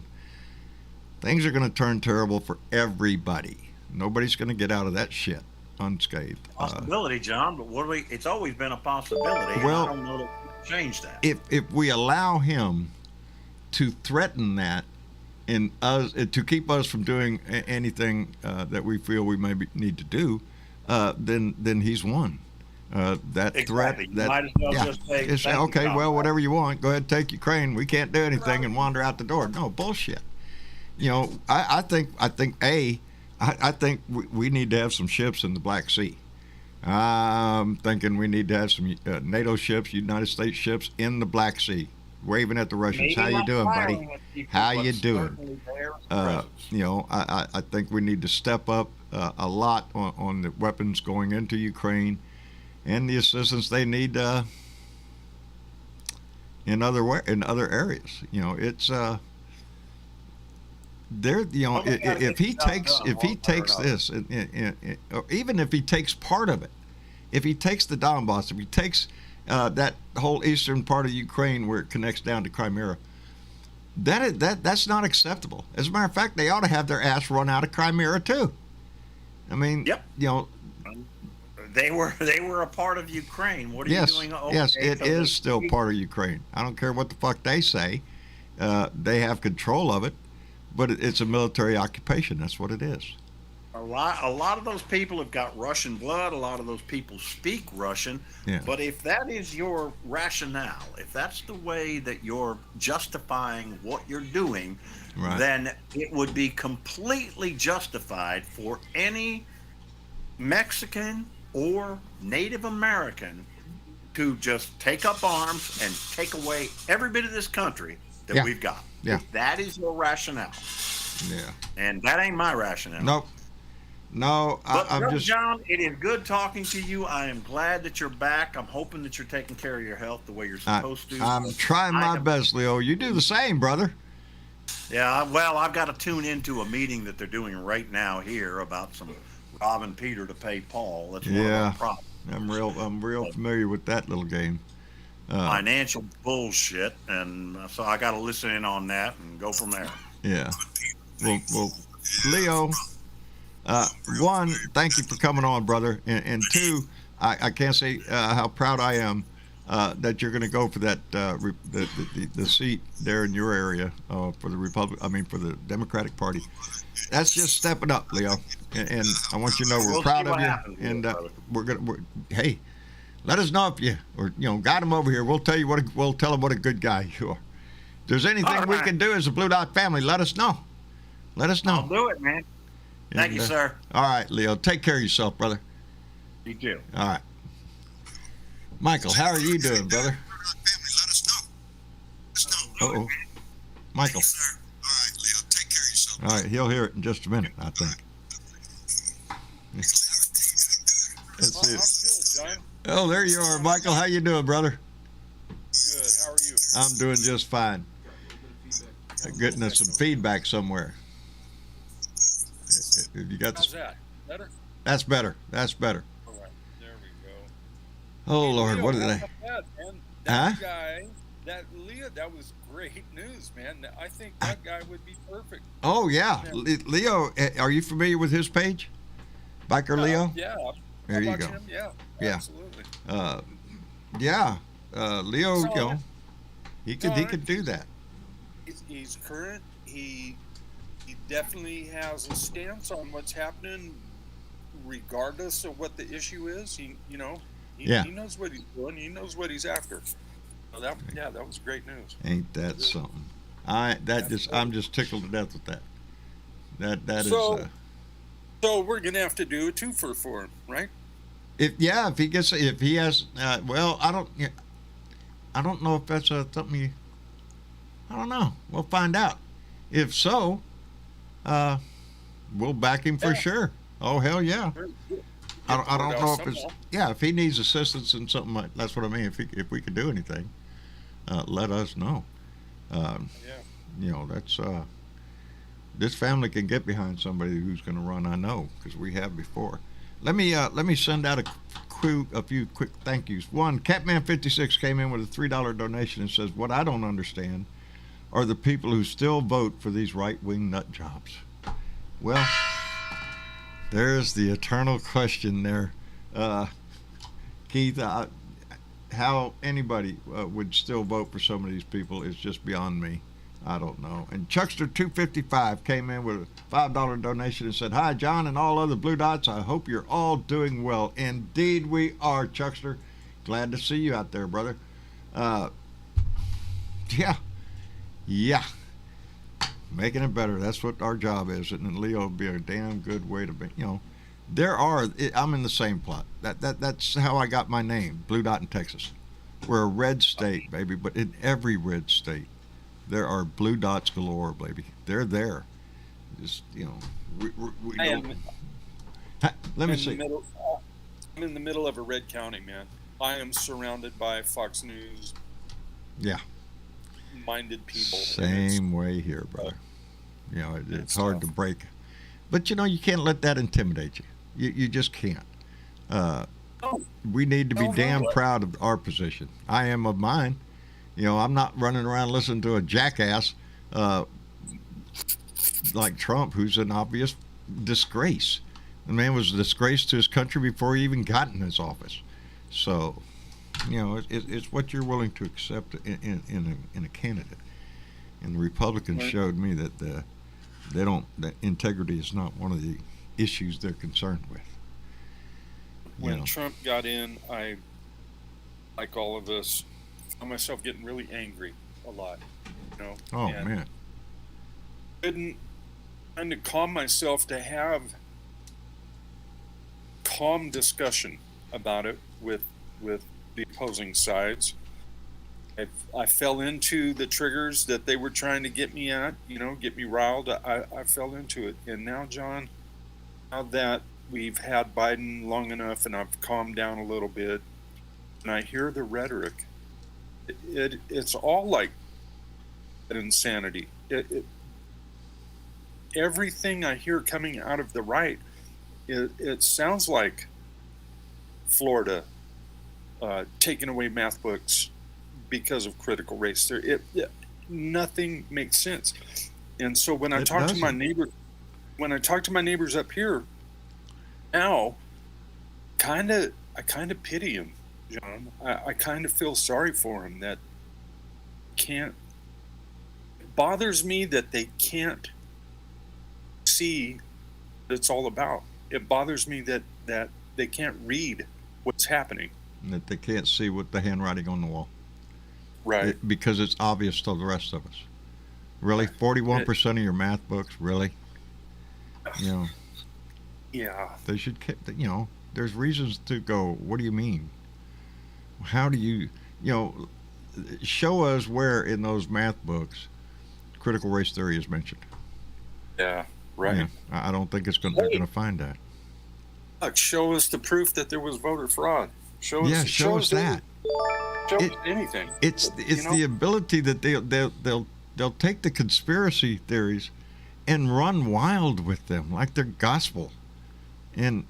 things are going to turn terrible for everybody. Nobody's going to get out of that shit unscathed. Possibility, John, but it's always been a possibility. Well, I don't know that change that. If we allow him to threaten that and us to keep us from doing anything that we feel we need to do, then he's won. That Exactly. threat, You that might as well just say, it's, "Thank you, okay, well, comrade." whatever you want, go ahead and take Ukraine. We can't do anything and wander out the door. No bullshit. You know, I think we need to have some ships in the Black Sea. I'm thinking we need to have some NATO ships, United States ships in the Black Sea, waving at the Russians. Maybe How you not doing, buddy? firing at people, How but you doing? certainly there as a presence. You know, I think we need to step up a lot on the weapons going into Ukraine and the assistance they need in other areas. You know, it's there. You know, if he takes this, or even if he takes part of it, if he takes the Donbass, if he takes that whole eastern part of Ukraine where it connects down to Crimea, that's not acceptable. As a matter of fact, they ought to have their ass run out of Crimea too. I mean, Yep. you know, They were a part of Ukraine. What are you doing? Okay, yes, it so is still part of Ukraine. I don't care what the fuck they say. They have control of it, but it's a military occupation. That's what it is. A lot of those people have got Russian blood. A lot of those people speak Russian. Yeah. But if that is your rationale, if that's the way that you're justifying what you're doing, Right. then it would be completely justified for any Mexican or Native American to just take up arms and take away every bit of this country that Yeah. we've got. Yeah. If that is your rationale. Yeah. And that ain't my rationale. Nope. No, But I'm Brother just. John, it is good talking to you. I am glad that you're back. I'm hoping that you're taking care of your health the way you're supposed to. I'm trying my best, Leo. You do the same, brother. Yeah, well, I've got to tune into a meeting that they're doing right now here about some robbing Peter to pay Paul. That's one of Yeah. our problems. I'm real familiar with that little game. Financial bullshit, and so I got to listen in on that and go from there. Yeah. Well, Leo. One, thank you for coming on, brother, and two, I can't say how proud I am that you're going to go for that the seat there in your area for the for the Democratic Party. That's just stepping up, Leo, and I want you to know we're We'll proud see of what you, happens, and brother. hey, let us know if you got him over here. We'll tell him what a good guy you are. If there's anything All we right. can do as a Blue Dot family, let us know. Let us know. I'll do it, man. Thank And, you, sir. All right, Leo. Take care of yourself, brother. You too. All right. Michael, how are you doing, brother? Uh-oh. Michael. All right, Leo, take care of yourself. All right, he'll hear it in just a minute, I think. Let's see. Good, John. Oh, there you are, Michael. How you doing, brother? Good. How are you? I'm doing just fine. Getting us some feedback somewhere. If you got How's the, that? Better? that's better. That's better. All right. There we go. Oh Lord, Leo, what did how they? about that, man? Huh? That guy, Leah, that was great news, man. I think that guy would be perfect. Oh yeah, Leo. Are you familiar with his page? Biker Leo. Yeah. There I'm you watching go. Him. Yeah. Yeah. Absolutely. Yeah. Leo, So, he all right. could do that. He's current. He definitely has a stance on what's happening, regardless of what the issue is. He knows what he's doing. He knows what he's after. So that was great news. Ain't that something? I'm just tickled to death with that. That So- is. So we're gonna have to do a twofer for him, right? If he has, well, I don't know if that's something. I don't know. We'll find out. If so, we'll back him for Yeah. sure. Oh hell yeah. I don't know if it's somehow. if he needs assistance in something like that's what I mean. If we could do anything, let us know. Yeah. That's this family can get behind somebody who's going to run. I know because we have before. Let me send out a few quick thank yous. One, Catman56 came in with a $3 donation and says, "What I don't understand are the people who still vote for these right-wing nut jobs." Well, there's the eternal question there, Keith. how anybody would still vote for some of these people is just beyond me. I don't know. And Chuckster255 came in with a $5 donation and said, "Hi, John and all other Blue Dots. I hope you're all doing well." Indeed, we are, Chuckster. Glad to see you out there, brother. Yeah. Making it better. That's what our job is. And Leo would be a damn good way to be, I'm in the same plot. That's how I got my name, Blue Dot in Texas. We're a red state, baby, but in every red state, there are blue dots galore, baby. They're there. Just, we don't. Let me see. I'm in the middle of a red county, man. I am surrounded by Fox News. Yeah. Minded people. Same way here, brother. It's hard to break. But, you can't let that intimidate you. You just can't. We need to be damn proud of our position. I am of mine. I'm not running around listening to a jackass like Trump, who's an obvious disgrace. The man was a disgrace to his country before he even got in his office. So, it's what you're willing to accept in a candidate. And the Republicans showed me that that integrity is not one of the issues they're concerned with. When Trump got in, I, like all of us, found myself getting really angry a lot. Oh, man. Couldn't kind of calm myself to have calm discussion about it with the opposing sides. I fell into the triggers that they were trying to get me at, get me riled. I fell into it. And now, John, now that we've had Biden long enough and I've calmed down a little bit, and I hear the rhetoric, it's all like an insanity. Everything I hear coming out of the right, it sounds like Florida taking away math books because of critical race theory. Nothing makes sense. And so when I talk to my neighbors up here now, I kind of pity him, John. I kind of feel sorry for him that it bothers me that they can't see what it's all about. It bothers me that they can't read what's happening. And that they can't see what the handwriting on the wall. Right. Because it's obvious to the rest of us. Really? 41% of your math books? Really? Yeah. They should, there's reasons to go, what do you mean? How do you, show us where in those math books critical race theory is mentioned. Yeah, right. Yeah, I don't think they're going to find that. Show us the proof that there was voter fraud. Show us that. Show us anything. It's the ability that they'll take the conspiracy theories and run wild with them like they're gospel, and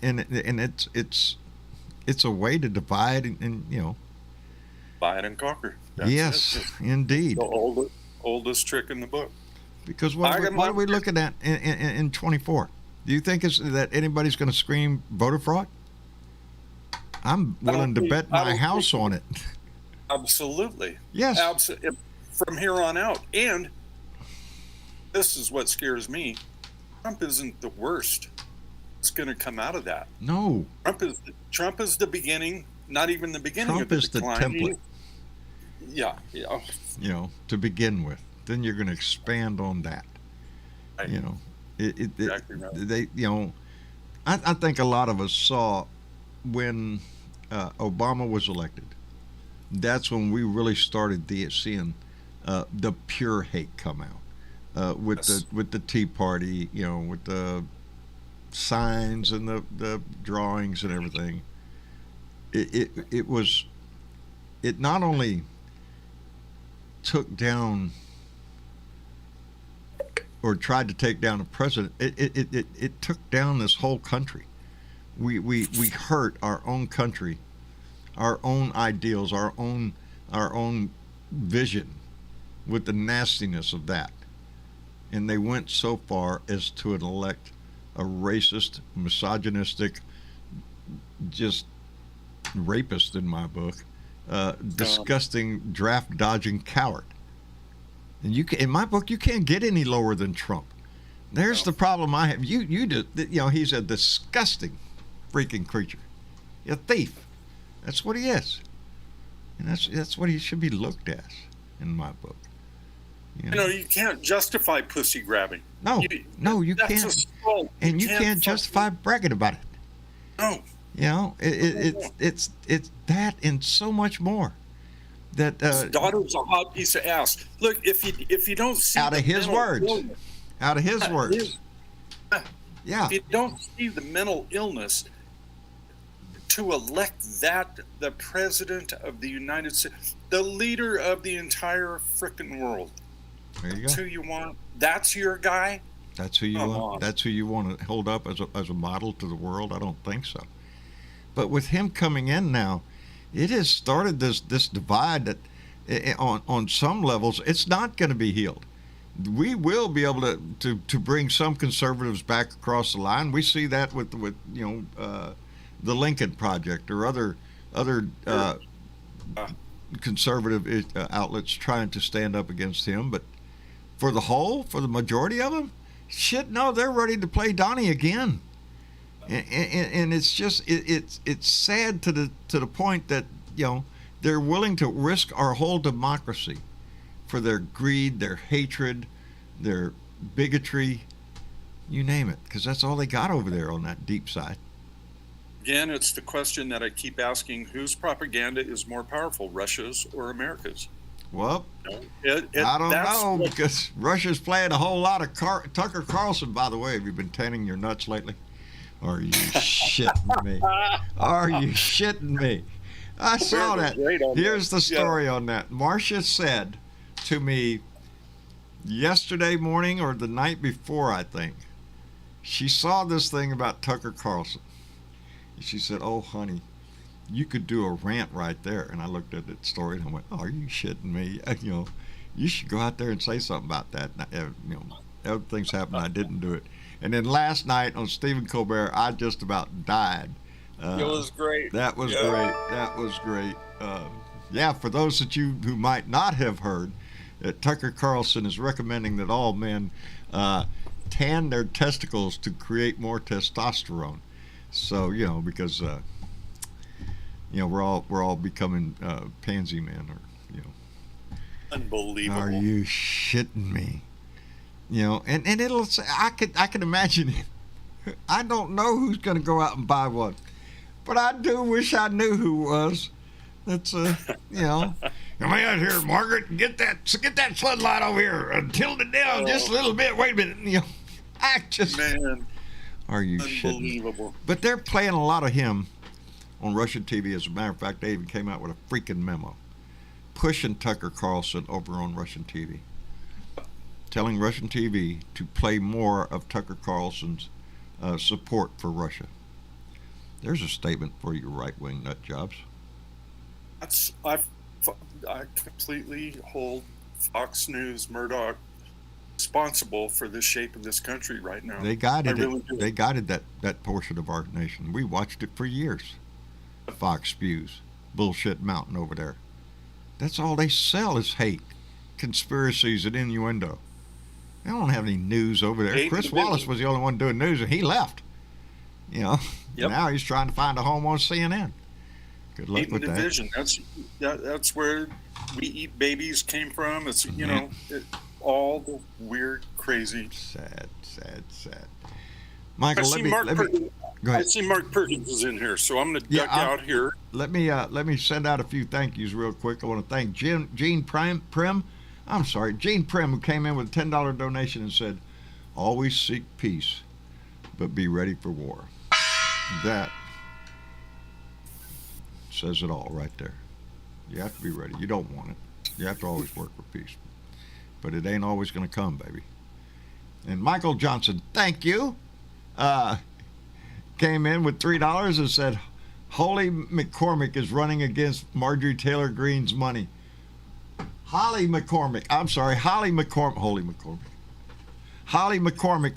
it's a way to divide and divide and conquer. Yes, indeed. The oldest trick in the book. Because what are we looking at in 24? Do you think that anybody's going to scream voter fraud? I'm willing to bet my house on it. Absolutely. Yes. From here on out. And this is what scares me. Trump isn't the worst. It's going to come out of that. No. Trump is the beginning, not even the beginning of the decline. Trump is the template. Yeah. To begin with. Then you're going to expand on that. Right. Exactly right. I think a lot of us saw when Obama was elected. That's when we really started seeing the pure hate come out with the Tea Party, with the signs and the drawings and everything. It not only took down or tried to take down a president, it took down this whole country. We hurt our own country, our own ideals, our own vision with the nastiness of that. And they went so far as to elect a racist, misogynistic, just rapist in my book, disgusting draft dodging coward. And in my book, you can't get any lower than Trump. There's the problem I have. He's a disgusting freaking creature, a thief. That's what he is, and that's what he should be looked as in my book. You can't justify pussy grabbing. No, you can't. Assault. And you can't justify bragging about it. No. It's that and so much more. That his daughter's a hot piece of ass. Look, if you don't see out of his words, yeah. If you don't see the mental illness to elect that the president of the United States, the leader of the entire frickin' world. There you go. That's who you want. That's your guy. That's who you want. That's who you want to hold up as a model to the world. I don't think so. But with him coming in now, it has started this divide that, on some levels, it's not going to be healed. We will be able to bring some conservatives back across the line. We see that with the Lincoln Project or other conservative outlets trying to stand up against him. But for the majority of them, shit, no, they're ready to play Donnie again. And it's just it's sad to the point that they're willing to risk our whole democracy for their greed, their hatred, their bigotry, you name it, because that's all they got over there on that deep side. Again, it's the question that I keep asking: whose propaganda is more powerful, Russia's or America's? Well, I don't know, because Russia's playing a whole lot of Tucker Carlson. By the way, have you been tanning your nuts lately? Are you shitting me? Are you shitting me? I saw that. Here's the story on that. Marcia said to me yesterday morning or the night before, I think, she saw this thing about Tucker Carlson. She said, "Oh, honey, you could do a rant right there." And I looked at that story and I went, "Oh, are you shitting me? You should go out there and say something about that." Other things happened. I didn't do it. And then last night on Stephen Colbert, I just about died. It was great. That was great. That was great. For those who might not have heard, that Tucker Carlson is recommending that all men tan their testicles to create more testosterone. So because we're all becoming pansy men, or Unbelievable. Are you shitting me? And it'll say, I can imagine it. I don't know who's going to go out and buy one, but I do wish I knew who was. That's come out here, Margaret, get that floodlight over here, tilt it down just a little bit. Wait a minute, Man, are you unbelievable? Shitting? But they're playing a lot of him on Russian TV. As a matter of fact, they even came out with a freaking memo pushing Tucker Carlson over on Russian TV. Telling Russian TV to play more of Tucker Carlson's support for Russia. There's a statement for you right-wing nut jobs. I completely hold Fox News, Murdoch, responsible for the shape of this country right now. They guided it. They guided that portion of our nation. We watched it for years. Fox spews, bullshit mountain over there. That's all they sell is hate, conspiracies, and innuendo. They don't have any news over there. Chris Wallace was the only one doing news, and he left. Now he's trying to find a home on CNN. Good luck with that. Division. That's where We Eat Babies came from. It's all the weird, crazy. Sad. Michael, let me go ahead. I see Mark Perkins is in here, so I'm going to duck out here. Let me send out a few thank yous real quick. I want to thank Gene Prim, who came in with a $10 donation and said, "Always seek peace, but be ready for war." That says it all right there. You have to be ready. You don't want it. You have to always work for peace. But it ain't always going to come, baby. And Michael Johnson, thank you. Came in with $3 and said, "Holly McCormick is running against Marjorie Taylor Greene's money." Holly McCormick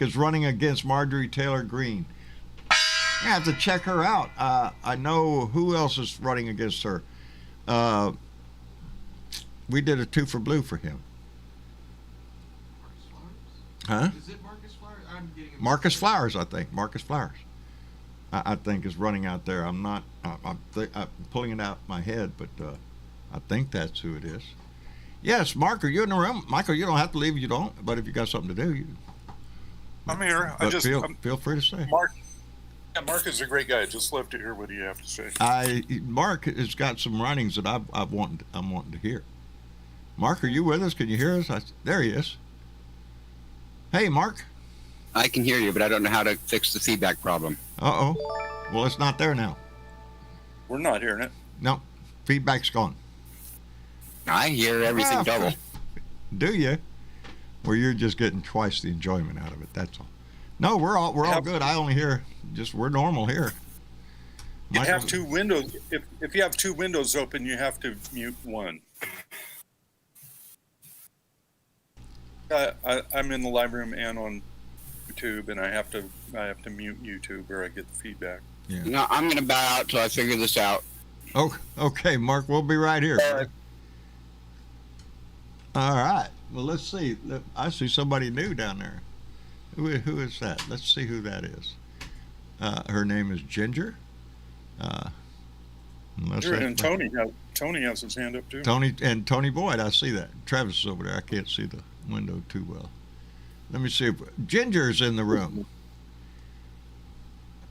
is running against Marjorie Taylor Greene. I have to check her out. I know who else is running against her. we did a 2 for Blue for him. Huh? Is it Marcus Flowers? I'm getting him Marcus mixed up. Flowers, I think. Marcus Flowers. I think is running out there. I'm not. I'm pulling it out my head, but I think that's who it is. Yes, Mark, are you in the room? Michael, you don't have to leave if you don't. But if you got something to do, you. I'm here. But feel free to say. Mark. Yeah, Mark is a great guy. Just love to hear what you have to say. Mark has got some writings that I'm wanting to hear. Mark, are you with us? Can you hear us? There he is. Hey, Mark. I can hear you, but I don't know how to fix the feedback problem. Uh-oh. Well, it's not there now. We're not hearing it. No, feedback's gone. I hear everything double. Do you? Well, you're just getting twice the enjoyment out of it. That's all. No, we're all good. I only hear we're normal here. You have 2 windows. If you have 2 windows open, you have to mute one. I'm in the live room and on YouTube, and I have to mute YouTube or I get the feedback. Yeah. No, I'm going to bow out till I figure this out. Oh, okay, Mark. We'll be right here. All right. Well, let's see. I see somebody new down there. Who is that? Let's see who that is. Her name is Ginger. And Tony has his hand up too. Tony Boyd. I see that. Travis is over there. I can't see the window too well. Let me see if Ginger's in the room.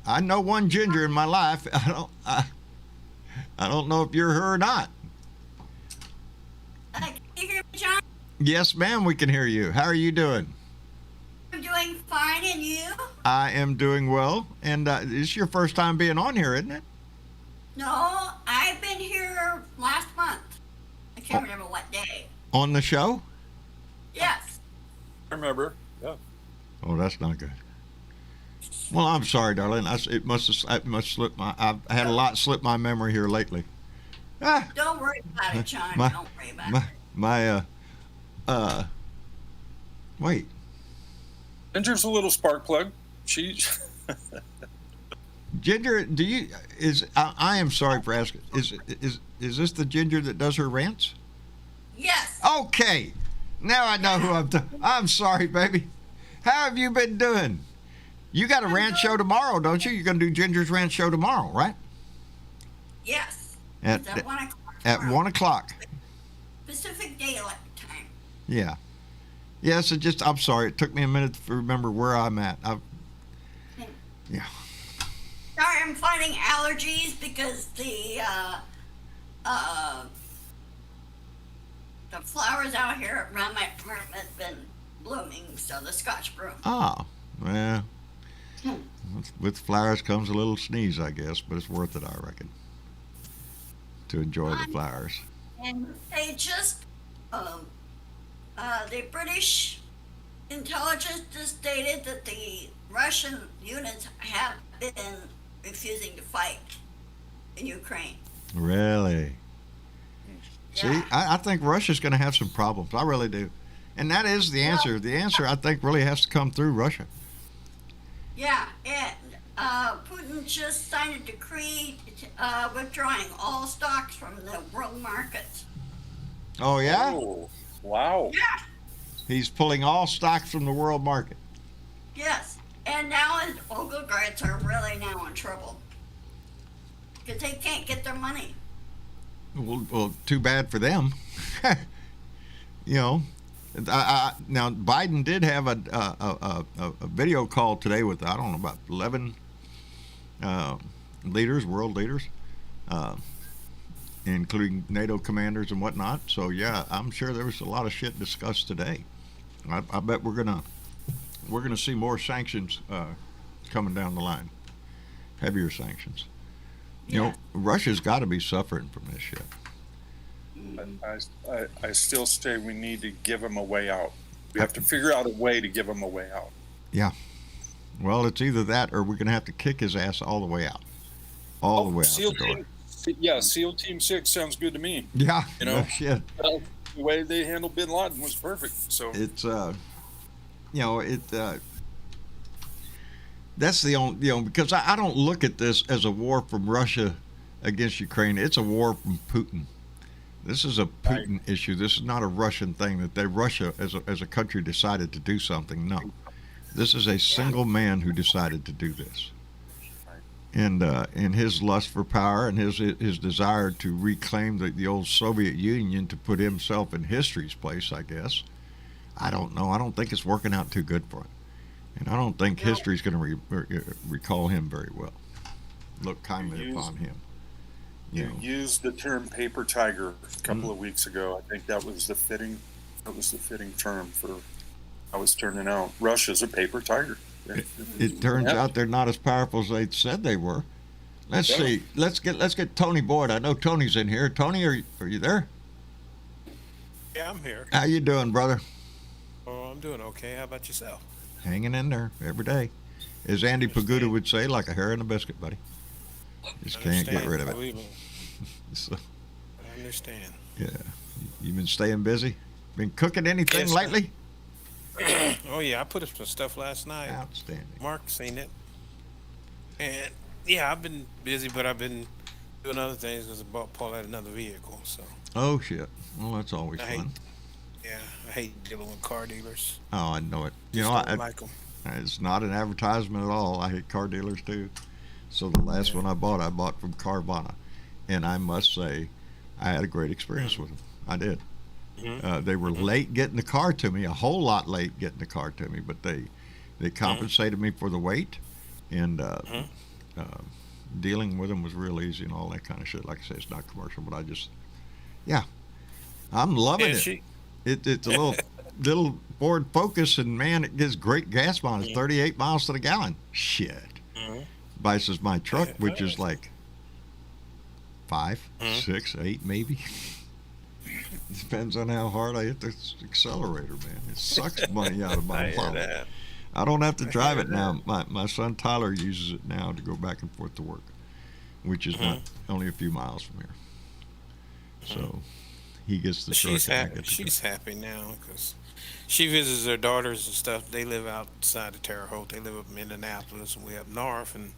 I know one Ginger in my life. I don't know if you're her or not. Can you hear me, John? Yes, ma'am. We can hear you. How are you doing? I'm doing fine, and you? I am doing well. And this is your first time being on here, isn't it? No, I've been here last month. I can't remember what day. On the show? Yes. I remember. Yeah. Oh, that's not good. Well, I'm sorry, darling. It must slip my. I've had a lot slip my memory here lately. Don't worry about it, John. Don't worry about it. Wait. Ginger's a little spark plug. Ginger, I am sorry for asking. Is this the Ginger that does her rants? Yes. Okay. Now I know who I'm sorry, baby. How have you been doing? You got a rant show tomorrow, don't you? You're going to do Ginger's rant show tomorrow, right? Yes. At 1 o'clock. At 1 o'clock. Pacific Daylight Time. Yeah. Yes, I'm sorry. It took me a minute to remember where I'm at. Yeah. Sorry, I'm fighting allergies because the flowers out here around my apartment have been blooming, so the Scotch broom. Oh, well. With flowers comes a little sneeze, I guess, but it's worth it, I reckon, to enjoy the flowers. And they just, the British intelligence just stated that the Russian units have been refusing to fight in Ukraine. Really? Yeah. See, I think Russia's going to have some problems. I really do. And that is the answer. Well, the answer, I think, really has to come through Russia. Yeah, and Putin just signed a decree withdrawing all stocks from the world markets. Oh, yeah? Oh, wow. Yeah. He's pulling all stocks from the world market. Yes, and now his oligarchs are really now in trouble because they can't get their money. Well, too bad for them. You know, now Biden did have a video call today with, I don't know, about 11 leaders, world leaders, including NATO commanders and whatnot. So yeah, I'm sure there was a lot of shit discussed today. I bet we're gonna see more sanctions coming down the line, heavier sanctions. You know, Russia's got to be suffering from this shit. I still say we need to give them a way out. We have to figure out a way to give them a way out. Yeah. Well, it's either that or we're going to have to kick his ass all the way out. All the way out the door. SEAL Team 6 sounds good to me. Yeah. You know, no shit. The way they handled Bin Laden was perfect. So it's, that's the only, because I don't look at this as a war from Russia against Ukraine. It's a war from Putin This is a Putin issue. This is not a Russian thing that Russia as a country decided to do something. No, this is a single man who decided to do this. And in his lust for power and his desire to reclaim the old Soviet Union to put himself in history's place, I guess. I don't know. I don't think it's working out too good for him. And I don't think history's going to recall him very well. Look kindly upon him. You used the term paper tiger a couple of weeks ago. I think that was the fitting term for how it's turning out. Russia's a paper tiger. It turns out they're not as powerful as they said they were. Let's see. Let's get Tony Boyd. I know Tony's in here. Tony, are you there? Yeah, I'm here. How you doing, brother? Oh, I'm doing okay. How about yourself? Hanging in there every day. As Andy Paguda would say, like a hair in a biscuit, buddy. Just can't get rid of it. So, I understand. Yeah. You been staying busy? Been cooking anything lately? Oh, yeah. I put up some stuff last night. Outstanding. Mark seen it. And, yeah, I've been busy, but I've been doing other things because I bought Paulette another vehicle. So. Oh, shit. Well, that's always fun. I hate dealing with car dealers. Oh, I know it. You Just know, don't like them. It's not an advertisement at all. I hate car dealers, too. So the last one I bought from Carvana. And I must say, I had a great experience with them. I did. They were late getting the car to me, a whole lot late getting the car to me, but they compensated me for the wait, and dealing with them was real easy and all that kind of shit. Like I say, it's not commercial, but I'm loving it. It's a little Ford Focus, and man, it gives great gas mileage, 38 miles to the gallon. Shit. Versus my truck, which is like 5, 6, 8 maybe. Depends on how hard I hit the accelerator, man. It sucks money out of my wallet. I don't have to drive it now. My son Tyler uses it now to go back and forth to work, which is not only a few miles from here. So he gets the truck. She's happy now because she visits her daughters and stuff. They live outside of Terre Haute. They live up in Indianapolis, and we up north. And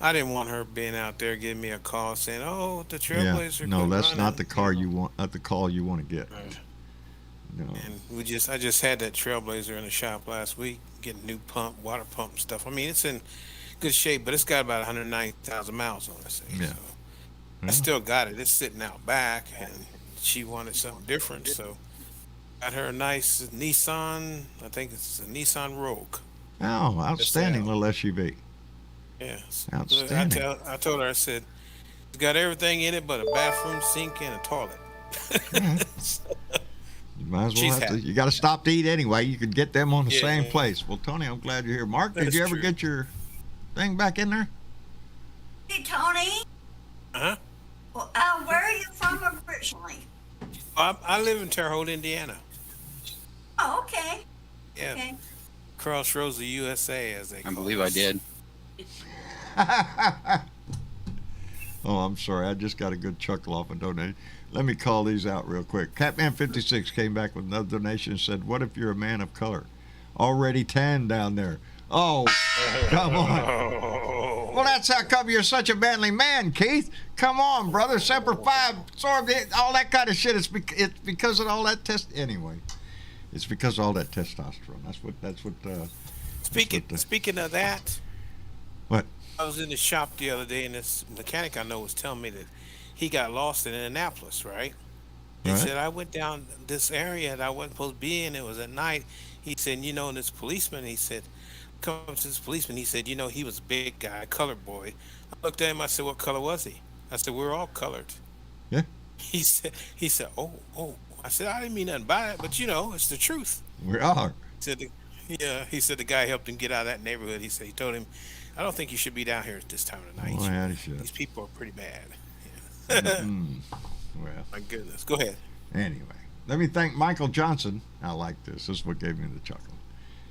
I didn't want her being out there giving me a call saying, "Oh, the Trailblazer." Yeah. No, that's not the car you want. Not the call you want to get. Right. No. And I just had that Trailblazer in the shop last week, getting new water pump and stuff. I mean, it's in good shape, but it's got about 190,000 miles on it. Yeah. So I still got it. It's sitting out back, and she wanted something different, so got her a nice Nissan. I think it's a Nissan Rogue. Oh, outstanding little SUV. Yes. Outstanding. I told her, I said, it's got everything in it but a bathroom, sink, and a toilet. You might as well you got to stop to eat anyway. You could get them on the same place. Well, Tony, I'm glad you're here. Mark, did you ever get your thing back in there? Hey, Tony. Uh-huh. Well, where are you from originally? I live in Terre Haute, Indiana. Oh, okay. Yeah. Okay. Crossroads of USA, as they call it. I believe I did. Oh, I'm sorry. I just got a good chuckle off a donation. Let me call these out real quick. Catman56 came back with another donation and said, "What if you're a man of color? Already tan down there." Oh, come on. Well, that's how come you're such a manly man, Keith. Come on, brother. Semper Fi, all that kind of shit. It's because of all that anyway. It's because of all that testosterone. That's what. Speaking of that. What? I was in the shop the other day, and this mechanic I know was telling me that he got lost in Indianapolis, right? He said, I went down this area that I wasn't supposed to be in. It was at night. He said, and this policeman, he said, come up to this policeman. He said, he was a big guy, colored boy. I looked at him. I said, what color was he? I said, we're all colored. Yeah. He said, oh. I said, I didn't mean nothing by it, but it's the truth. We are. He said the guy helped him get out of that neighborhood. He told him, I don't think you should be down here at this time of the night. Oh, yeah, should. These people are pretty bad. Well, my goodness. Go ahead. Anyway, let me thank Michael Johnson. I like this. This is what gave me the chuckle.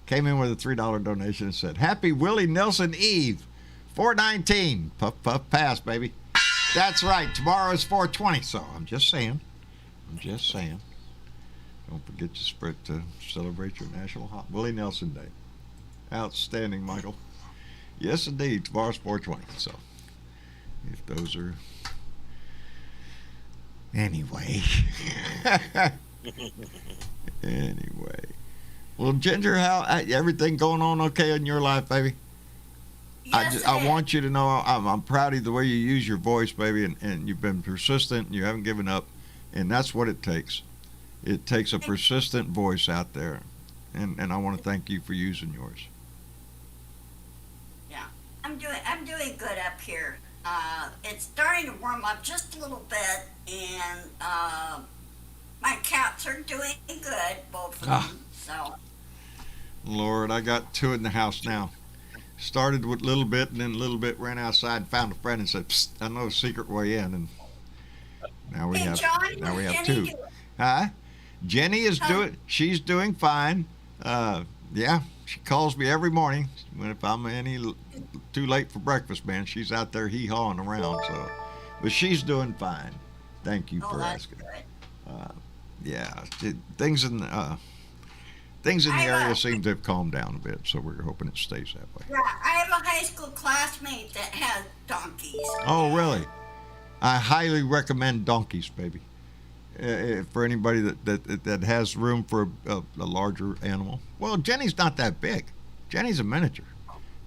Came in with a $3 donation and said, "Happy Willie Nelson Eve, 419. Puff, puff, pass, baby." That's right. Tomorrow is 420. So I'm just saying. Don't forget your spread to celebrate your National Willie Nelson Day. Outstanding, Michael. Yes, indeed. Tomorrow's 420. So if those are Anyway. Anyway. Well, Ginger, how everything going on okay in your life, baby? Yes, I want you to know I'm proud of the way you use your voice, baby, and you've been persistent and you haven't given up, and that's what it takes. It takes a persistent voice out there, and I want to thank you for using yours. Yeah, I'm doing good up here. It's starting to warm up just a little bit, and my cats are doing good, both of them. So. Lord, I got 2 in the house now. Started with a little bit, and then a little bit ran outside and found a friend and said, "Psst, I know a secret way in." And now we have John, now we have Jenny 2. doing? Huh? Jenny is she's doing fine. Yeah, she calls me every morning if I'm too late for breakfast, man. She's out there hee-hawing around. So, but she's doing fine. Thank you for asking. Yeah, things in the area seem to have calmed down a bit, so we're hoping it stays that way. Yeah, I have a high school classmate that has donkeys. Oh, really? I highly recommend donkeys, baby. For anybody that has room for a larger animal. Well, Jenny's not that big. Jenny's a miniature.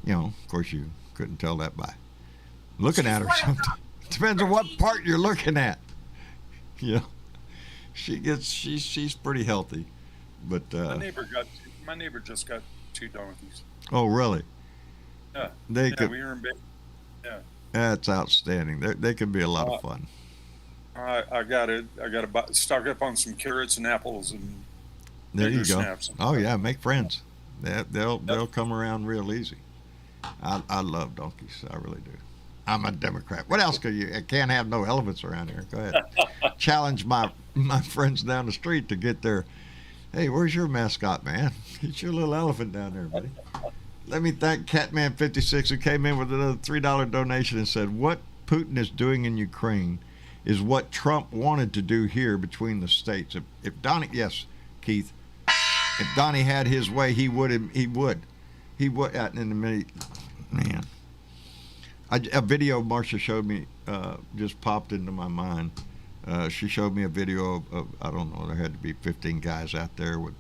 You know, of course, you couldn't tell that by looking at her. Sometimes. Depends on what part you're looking at. You know, she's pretty healthy. But my neighbor just got 2 donkeys. Oh, really? Yeah. We were in bed. Yeah. That's outstanding. They can be a lot of fun. I got to stock up on some carrots and apples and there you go. Snaps. Oh yeah, make friends. They'll come around real easy. I love donkeys. I really do. I'm a Democrat. What else could you? I can't have no elephants around here. Go ahead. Challenge my friends down the street to get their. Hey, where's your mascot, man? Get your little elephant down there, buddy. Let me thank Catman56 who came in with another $3 donation and said, "What Putin is doing in Ukraine is what Trump wanted to do here between the states." If Donnie, yes, Keith, if Donnie had his way, he would. In the minute, man. A video Marcia showed me just popped into my mind. She showed me a video of I don't know, there had to be 15 guys out there with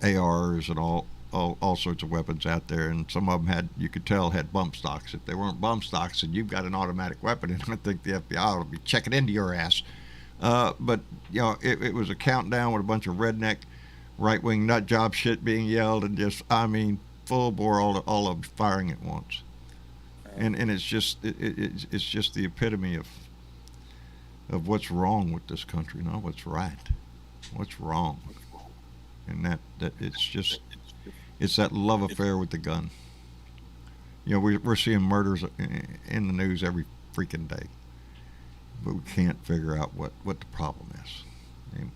ARs and all sorts of weapons out there, and some of them you could tell had bump stocks. If they weren't bump stocks and you've got an automatic weapon, and I think the FBI will be checking into your ass. But you know, it was a countdown with a bunch of redneck right-wing nut job shit being yelled, and just, I mean, full bore, all of them firing at once. And it's just it's just the epitome of what's wrong with this country, not what's right. What's wrong? And that it's that love affair with the gun. You know, we're seeing murders in the news every freaking day, but we can't figure out what the problem is.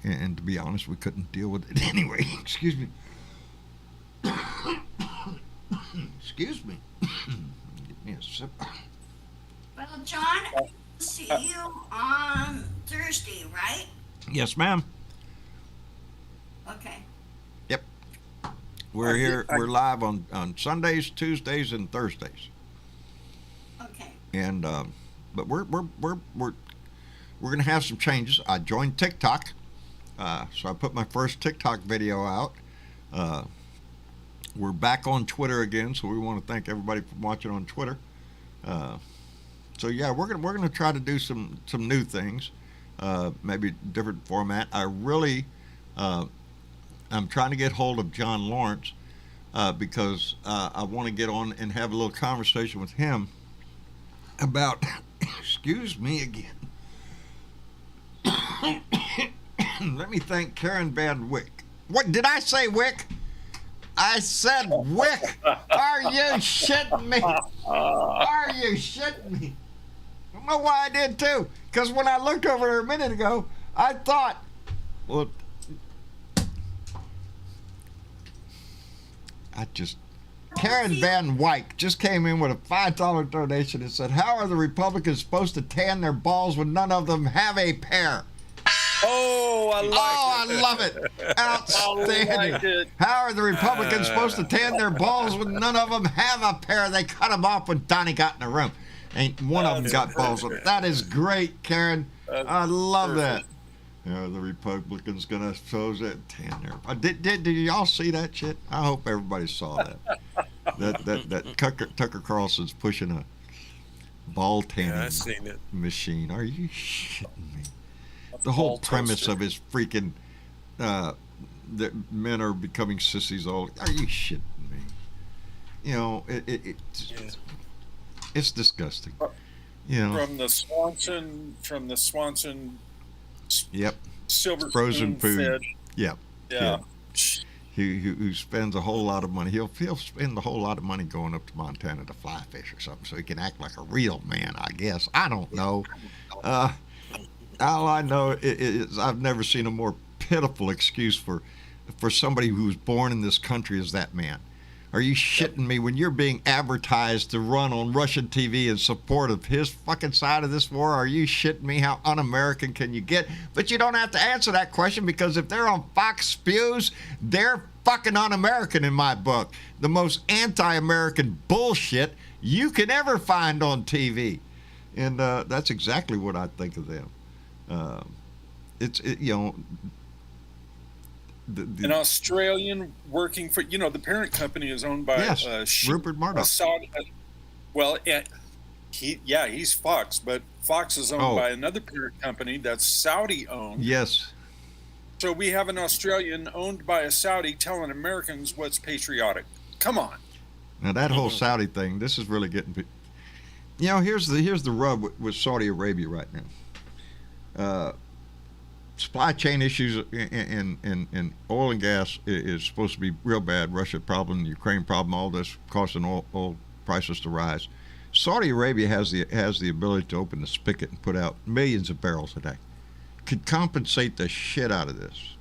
And to be honest, we couldn't deal with it anyway. Excuse me. Excuse me. Give me a sip. Well, John, I'll see you on Thursday, right? Yes, ma'am. Okay. Yep. We're here. We're live on Sundays, Tuesdays, and Thursdays. Okay. And but we're gonna have some changes. I joined TikTok, so I put my first TikTok video out. We're back on Twitter again, so we want to thank everybody for watching on Twitter. So yeah, we're gonna try to do some new things, maybe different format. I really, I'm trying to get hold of John Lawrence because I want to get on and have a little conversation with him about. Excuse me again. Let me thank Karen Van Wyck. What did I say, Wick? I said Wick. Are you shitting me? Are you shitting me? I don't know why I did too. Because when I looked over there a minute ago, I thought, well, Karen Van Wyck just came in with a $5 donation and said, "How are the Republicans supposed to tan their balls when none of them have a pair?" Oh, I love it. Outstanding. Like it. How are the Republicans supposed to tan their balls when none of them have a pair? They cut them off when Donnie got in the room. Ain't one of them got balls on it. That is great, Karen. I love that. Perfect. The Republicans gonna expose that. Did y'all see that shit? I hope everybody saw that. That Tucker Carlson's pushing a ball Yeah, I tanning seen it. machine. Are you shitting me? A The whole ball premise toaster. of his freaking that men are becoming sissies. All are you shitting me? Yeah. It's disgusting. You know. From the Swanson Yep. silver Frozen spoon food. fed. Yep. Yeah. Who spends a whole lot of money. He'll spend a whole lot of money going up to Montana to fly fish or something, so he can act like a real man. I guess I don't know. All I know is I've never seen a more pitiful excuse for somebody who was born in this country as that man. Are you shitting me? When you're being advertised to run on Russian TV in support of his fucking side of this war, are you shitting me? How un-American can you get? But you don't have to answer that question, because if they're on Fox Spews, they're fucking un-American in my book. The most anti-American bullshit you can ever find on TV. And that's exactly what I think of them. An Australian working for, the parent company is owned by yes, Rupert Murdoch. He's Fox, but Fox is owned by another parent company that's Saudi owned. Yes. So we have an Australian owned by a Saudi telling Americans what's patriotic. Come on. Now that whole Saudi thing, this is really getting. Here's the rub with Saudi Arabia right now. Supply chain issues in oil and gas is supposed to be real bad. Russia problem, Ukraine problem, all this causing oil prices to rise. Saudi Arabia has the ability to open the spigot and put out millions of barrels a day. Could compensate the shit out of this,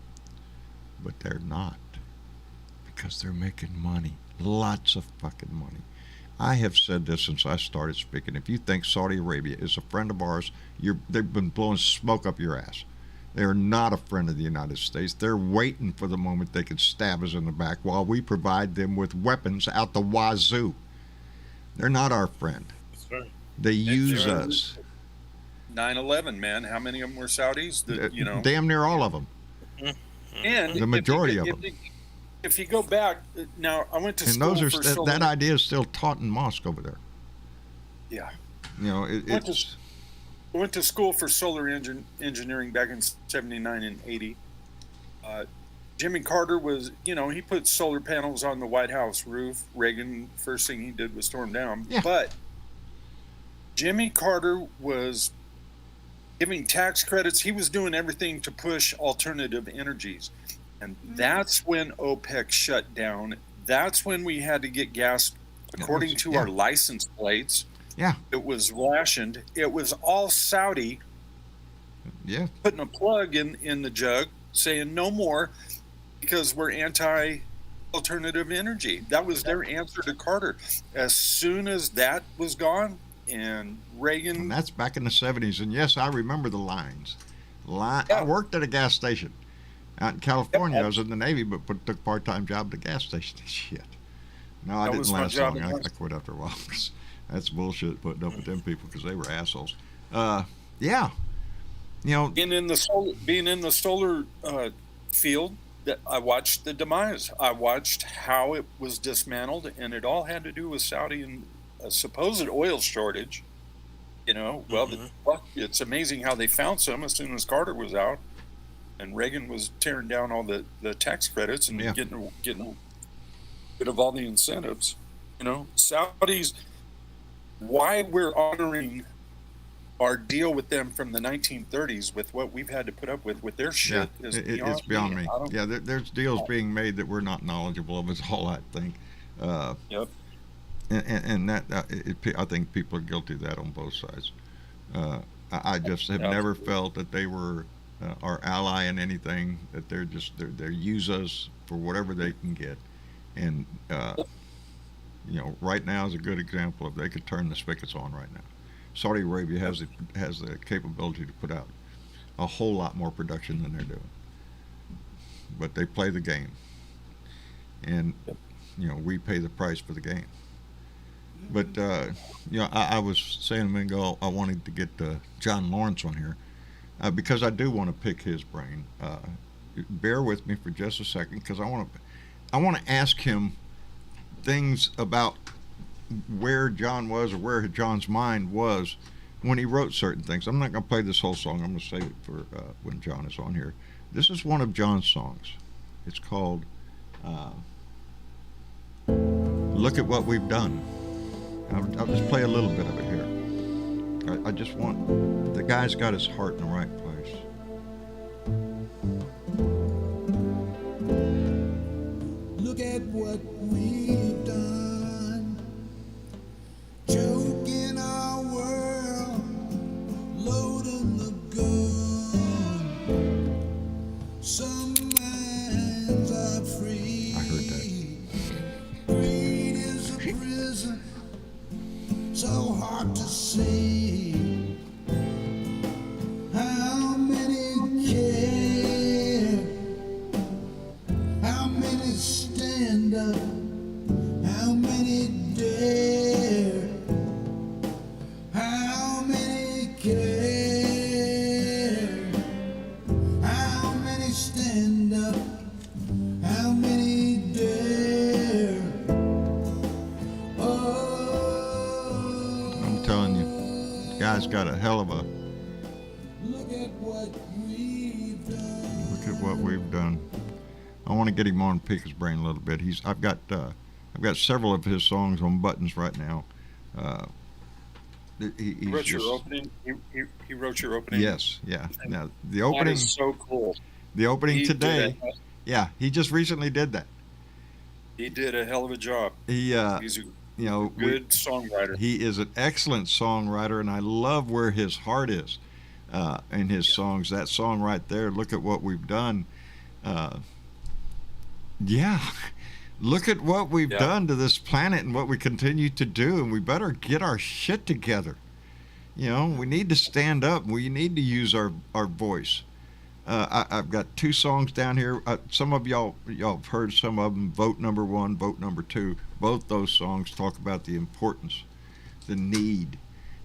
but they're not, because they're making money, lots of fucking money. I have said this since I started speaking. If you think Saudi Arabia is a friend of ours, they've been blowing smoke up your ass. They are not a friend of the United States. They're waiting for the moment they can stab us in the back while we provide them with weapons out the wazoo. They're not our friend. That's right. They use us. 9/11, man. How many of them were Saudis? Damn near all of them. And The majority of them. If you go back, now I went to And school those for are solar. that idea is still taught in mosque over there. Yeah. It's I went to school for solar engineering back in 79 and 80. Jimmy Carter was, he put solar panels on the White House roof. Reagan, first thing he did was storm down. Yeah. But Jimmy Carter was giving tax credits. He was doing everything to push alternative energies. And that's when OPEC shut down. That's when we had to get gas according to our license plates. Yeah. It was rationed. It was all Saudi putting a plug in the jug, saying no more because we're anti-alternative energy. That was their answer to Carter. As soon as that was gone, and Reagan... And that's back in the 70s. And yes, I remember the lines. I worked at a gas station out in California. I was in the Navy, but took a part-time job at a gas station. Shit. No, I didn't last long. I quit after a while. That's bullshit, putting up with them people because they were assholes. Yeah. Being in the solar field, that I watched the demise. I watched how it was dismantled, and it all had to do with Saudi and a supposed oil shortage. It's amazing how they found some as soon as Carter was out, and Reagan was tearing down all the tax credits and getting rid of all the incentives. Saudis. Why we're honoring our deal with them from the 1930s with what we've had to put up with their shit is it's beyond me. Yeah, there's deals being made that we're not knowledgeable of, is all I think. Yep. And that I think people are guilty of that on both sides. I just have never felt that they were our ally in anything. That they use us for whatever they can get, and right now is a good example of they could turn the spigots on right now. Saudi Arabia has the capability to put out a whole lot more production than they're doing, but they play the game, and we pay the price for the game. But I was saying a minute ago I wanted to get John Lawrence on here, because I do want to pick his brain. Bear with me for just a second, because I want to ask him things about where John was, or where John's mind was when he wrote certain things. I'm not going to play this whole song. I'm going to save it for when John is on here. This is one of John's songs. It's called Look at What We've Done. I'll just play a little bit of it here. I just want, the guy's got his heart in the right place. Look at what we've done, choking our world, loading the gun. Some minds are free. I heard that. Greed is a prison, so hard to see. How many care? How many stand up? How many dare? How many care? How many stand up? How many dare? Oh, I'm telling you, the guy's got a hell of a look at what we've done. look at what we've done. I want to get him on, pick his brain a little bit. I've got several of his songs on buttons right now. He wrote your opening. He wrote your opening. Yes, yeah. Now the That opening, is so cool. the opening He today. did Yeah, he just recently did that. He did a hell of a job. He, He's a we- good songwriter. he is an excellent songwriter, and I love where his heart is in his songs. That song right there, Look at What We've Done. Yeah, look at what we've Yeah. done to this planet and what we continue to do, and we better get our shit together. You know, we need to stand up. We need to use our voice. I've got two songs down here. Some of y'all have heard some of them. Vote number 1, vote number 2. Both those songs talk about the importance, the need,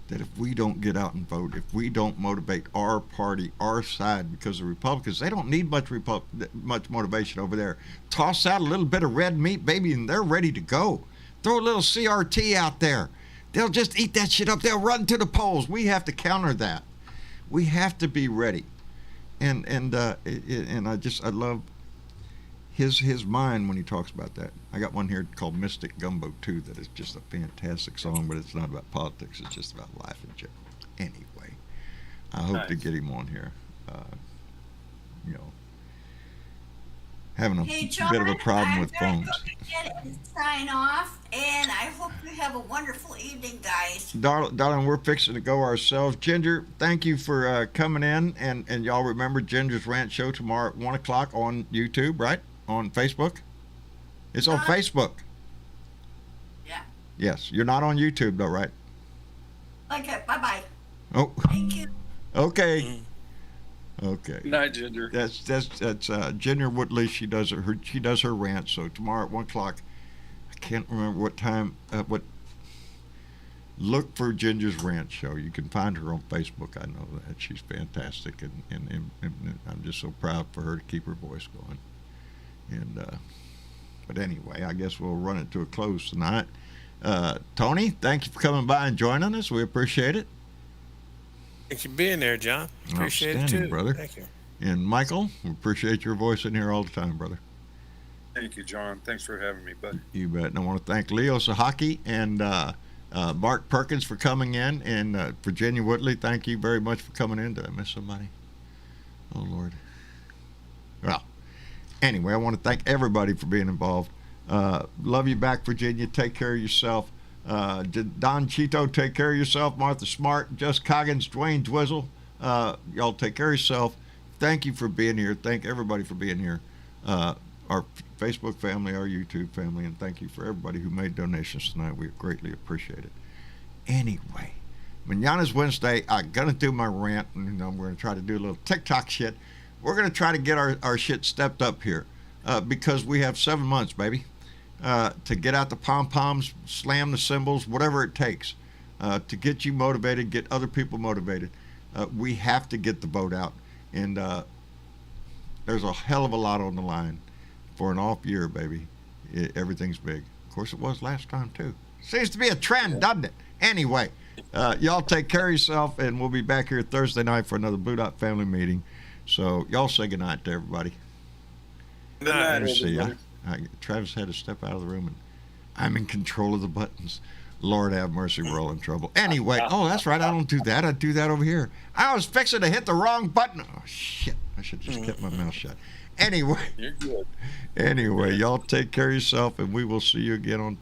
that if we don't get out and vote, if we don't motivate our party, our side, because the Republicans, they don't need much motivation over there. Toss out a little bit of red meat, baby, and they're ready to go. Throw a little CRT out there. They'll just eat that shit up. They'll run to the polls. We have to counter that. We have to be ready. And I love his mind when he talks about that. I got one here called Mystic Gumbo 2 that is just a fantastic song, but it's not about politics. It's just about life in general. Anyway, I hope to get him on here. Having a Hey, John, bit of a problem with I'm phones. going to get and sign off, and I hope you have a wonderful evening, guys. Darling, we're fixing to go ourselves. Ginger, thank you for coming in. And y'all remember Ginger's Rant Show tomorrow at 1 o'clock on YouTube, right? On Facebook? It's on Facebook. Yeah. Yes. You're not on YouTube, though, right? Okay, bye-bye. Oh, Thank you. okay. Okay. Good night, Ginger. That's Ginger Woodley. She does her rant. So tomorrow at 1 o'clock, I can't remember what time. Look for Ginger's Rant Show. You can find her on Facebook. I know that she's fantastic, and I'm just so proud for her to keep her voice going. And but anyway, I guess we'll run it to a close tonight. Tony, thank you for coming by and joining us. We appreciate it. Thanks for being there, John. Appreciate it Outstanding, too, brother. Thank you. And Michael, we appreciate your voice in here all the time, brother. Thank you, John. Thanks for having me, bud. You bet. And I want to thank Leo Sahaki and Mark Perkins for coming in, and Virginia Woodley, thank you very much for coming in. Did I miss somebody? Oh, Lord. Well, anyway, I want to thank everybody for being involved. Love you back, Virginia. Take care of yourself. Don Cheeto, take care of yourself. Martha Smart, Jess Coggins, Dwayne Dwizzle, y'all take care of yourself. Thank you for being here. Thank everybody for being here. Our Facebook family, our YouTube family, and thank you for everybody who made donations tonight. We greatly appreciate it. Anyway, Manana's Wednesday. I'm going to do my rant, and we're going to try to do a little TikTok shit. We're going to try to get our shit stepped up here because we have 7 months, baby. To get out the pom-poms, slam the cymbals, whatever it takes to get you motivated, get other people motivated. We have to get the vote out, and there's a hell of a lot on the line for an off year, baby. Everything's big. Of course, it was last time too. Seems to be a trend, doesn't it? Anyway, y'all take care of yourself, and we'll be back here Thursday night for another Blue Dot family meeting. So y'all say goodnight to everybody. Good night, Let's see. everybody. Travis had to step out of the room, and I'm in control of the buttons. Lord have mercy, we're all in trouble. Anyway, oh, that's right. I don't do that. I do that over here. I was fixing to hit the wrong button. Oh, shit. I should just kept my mouth shut. Anyway. You're good. Anyway, y'all take care of yourself, and we will see you again on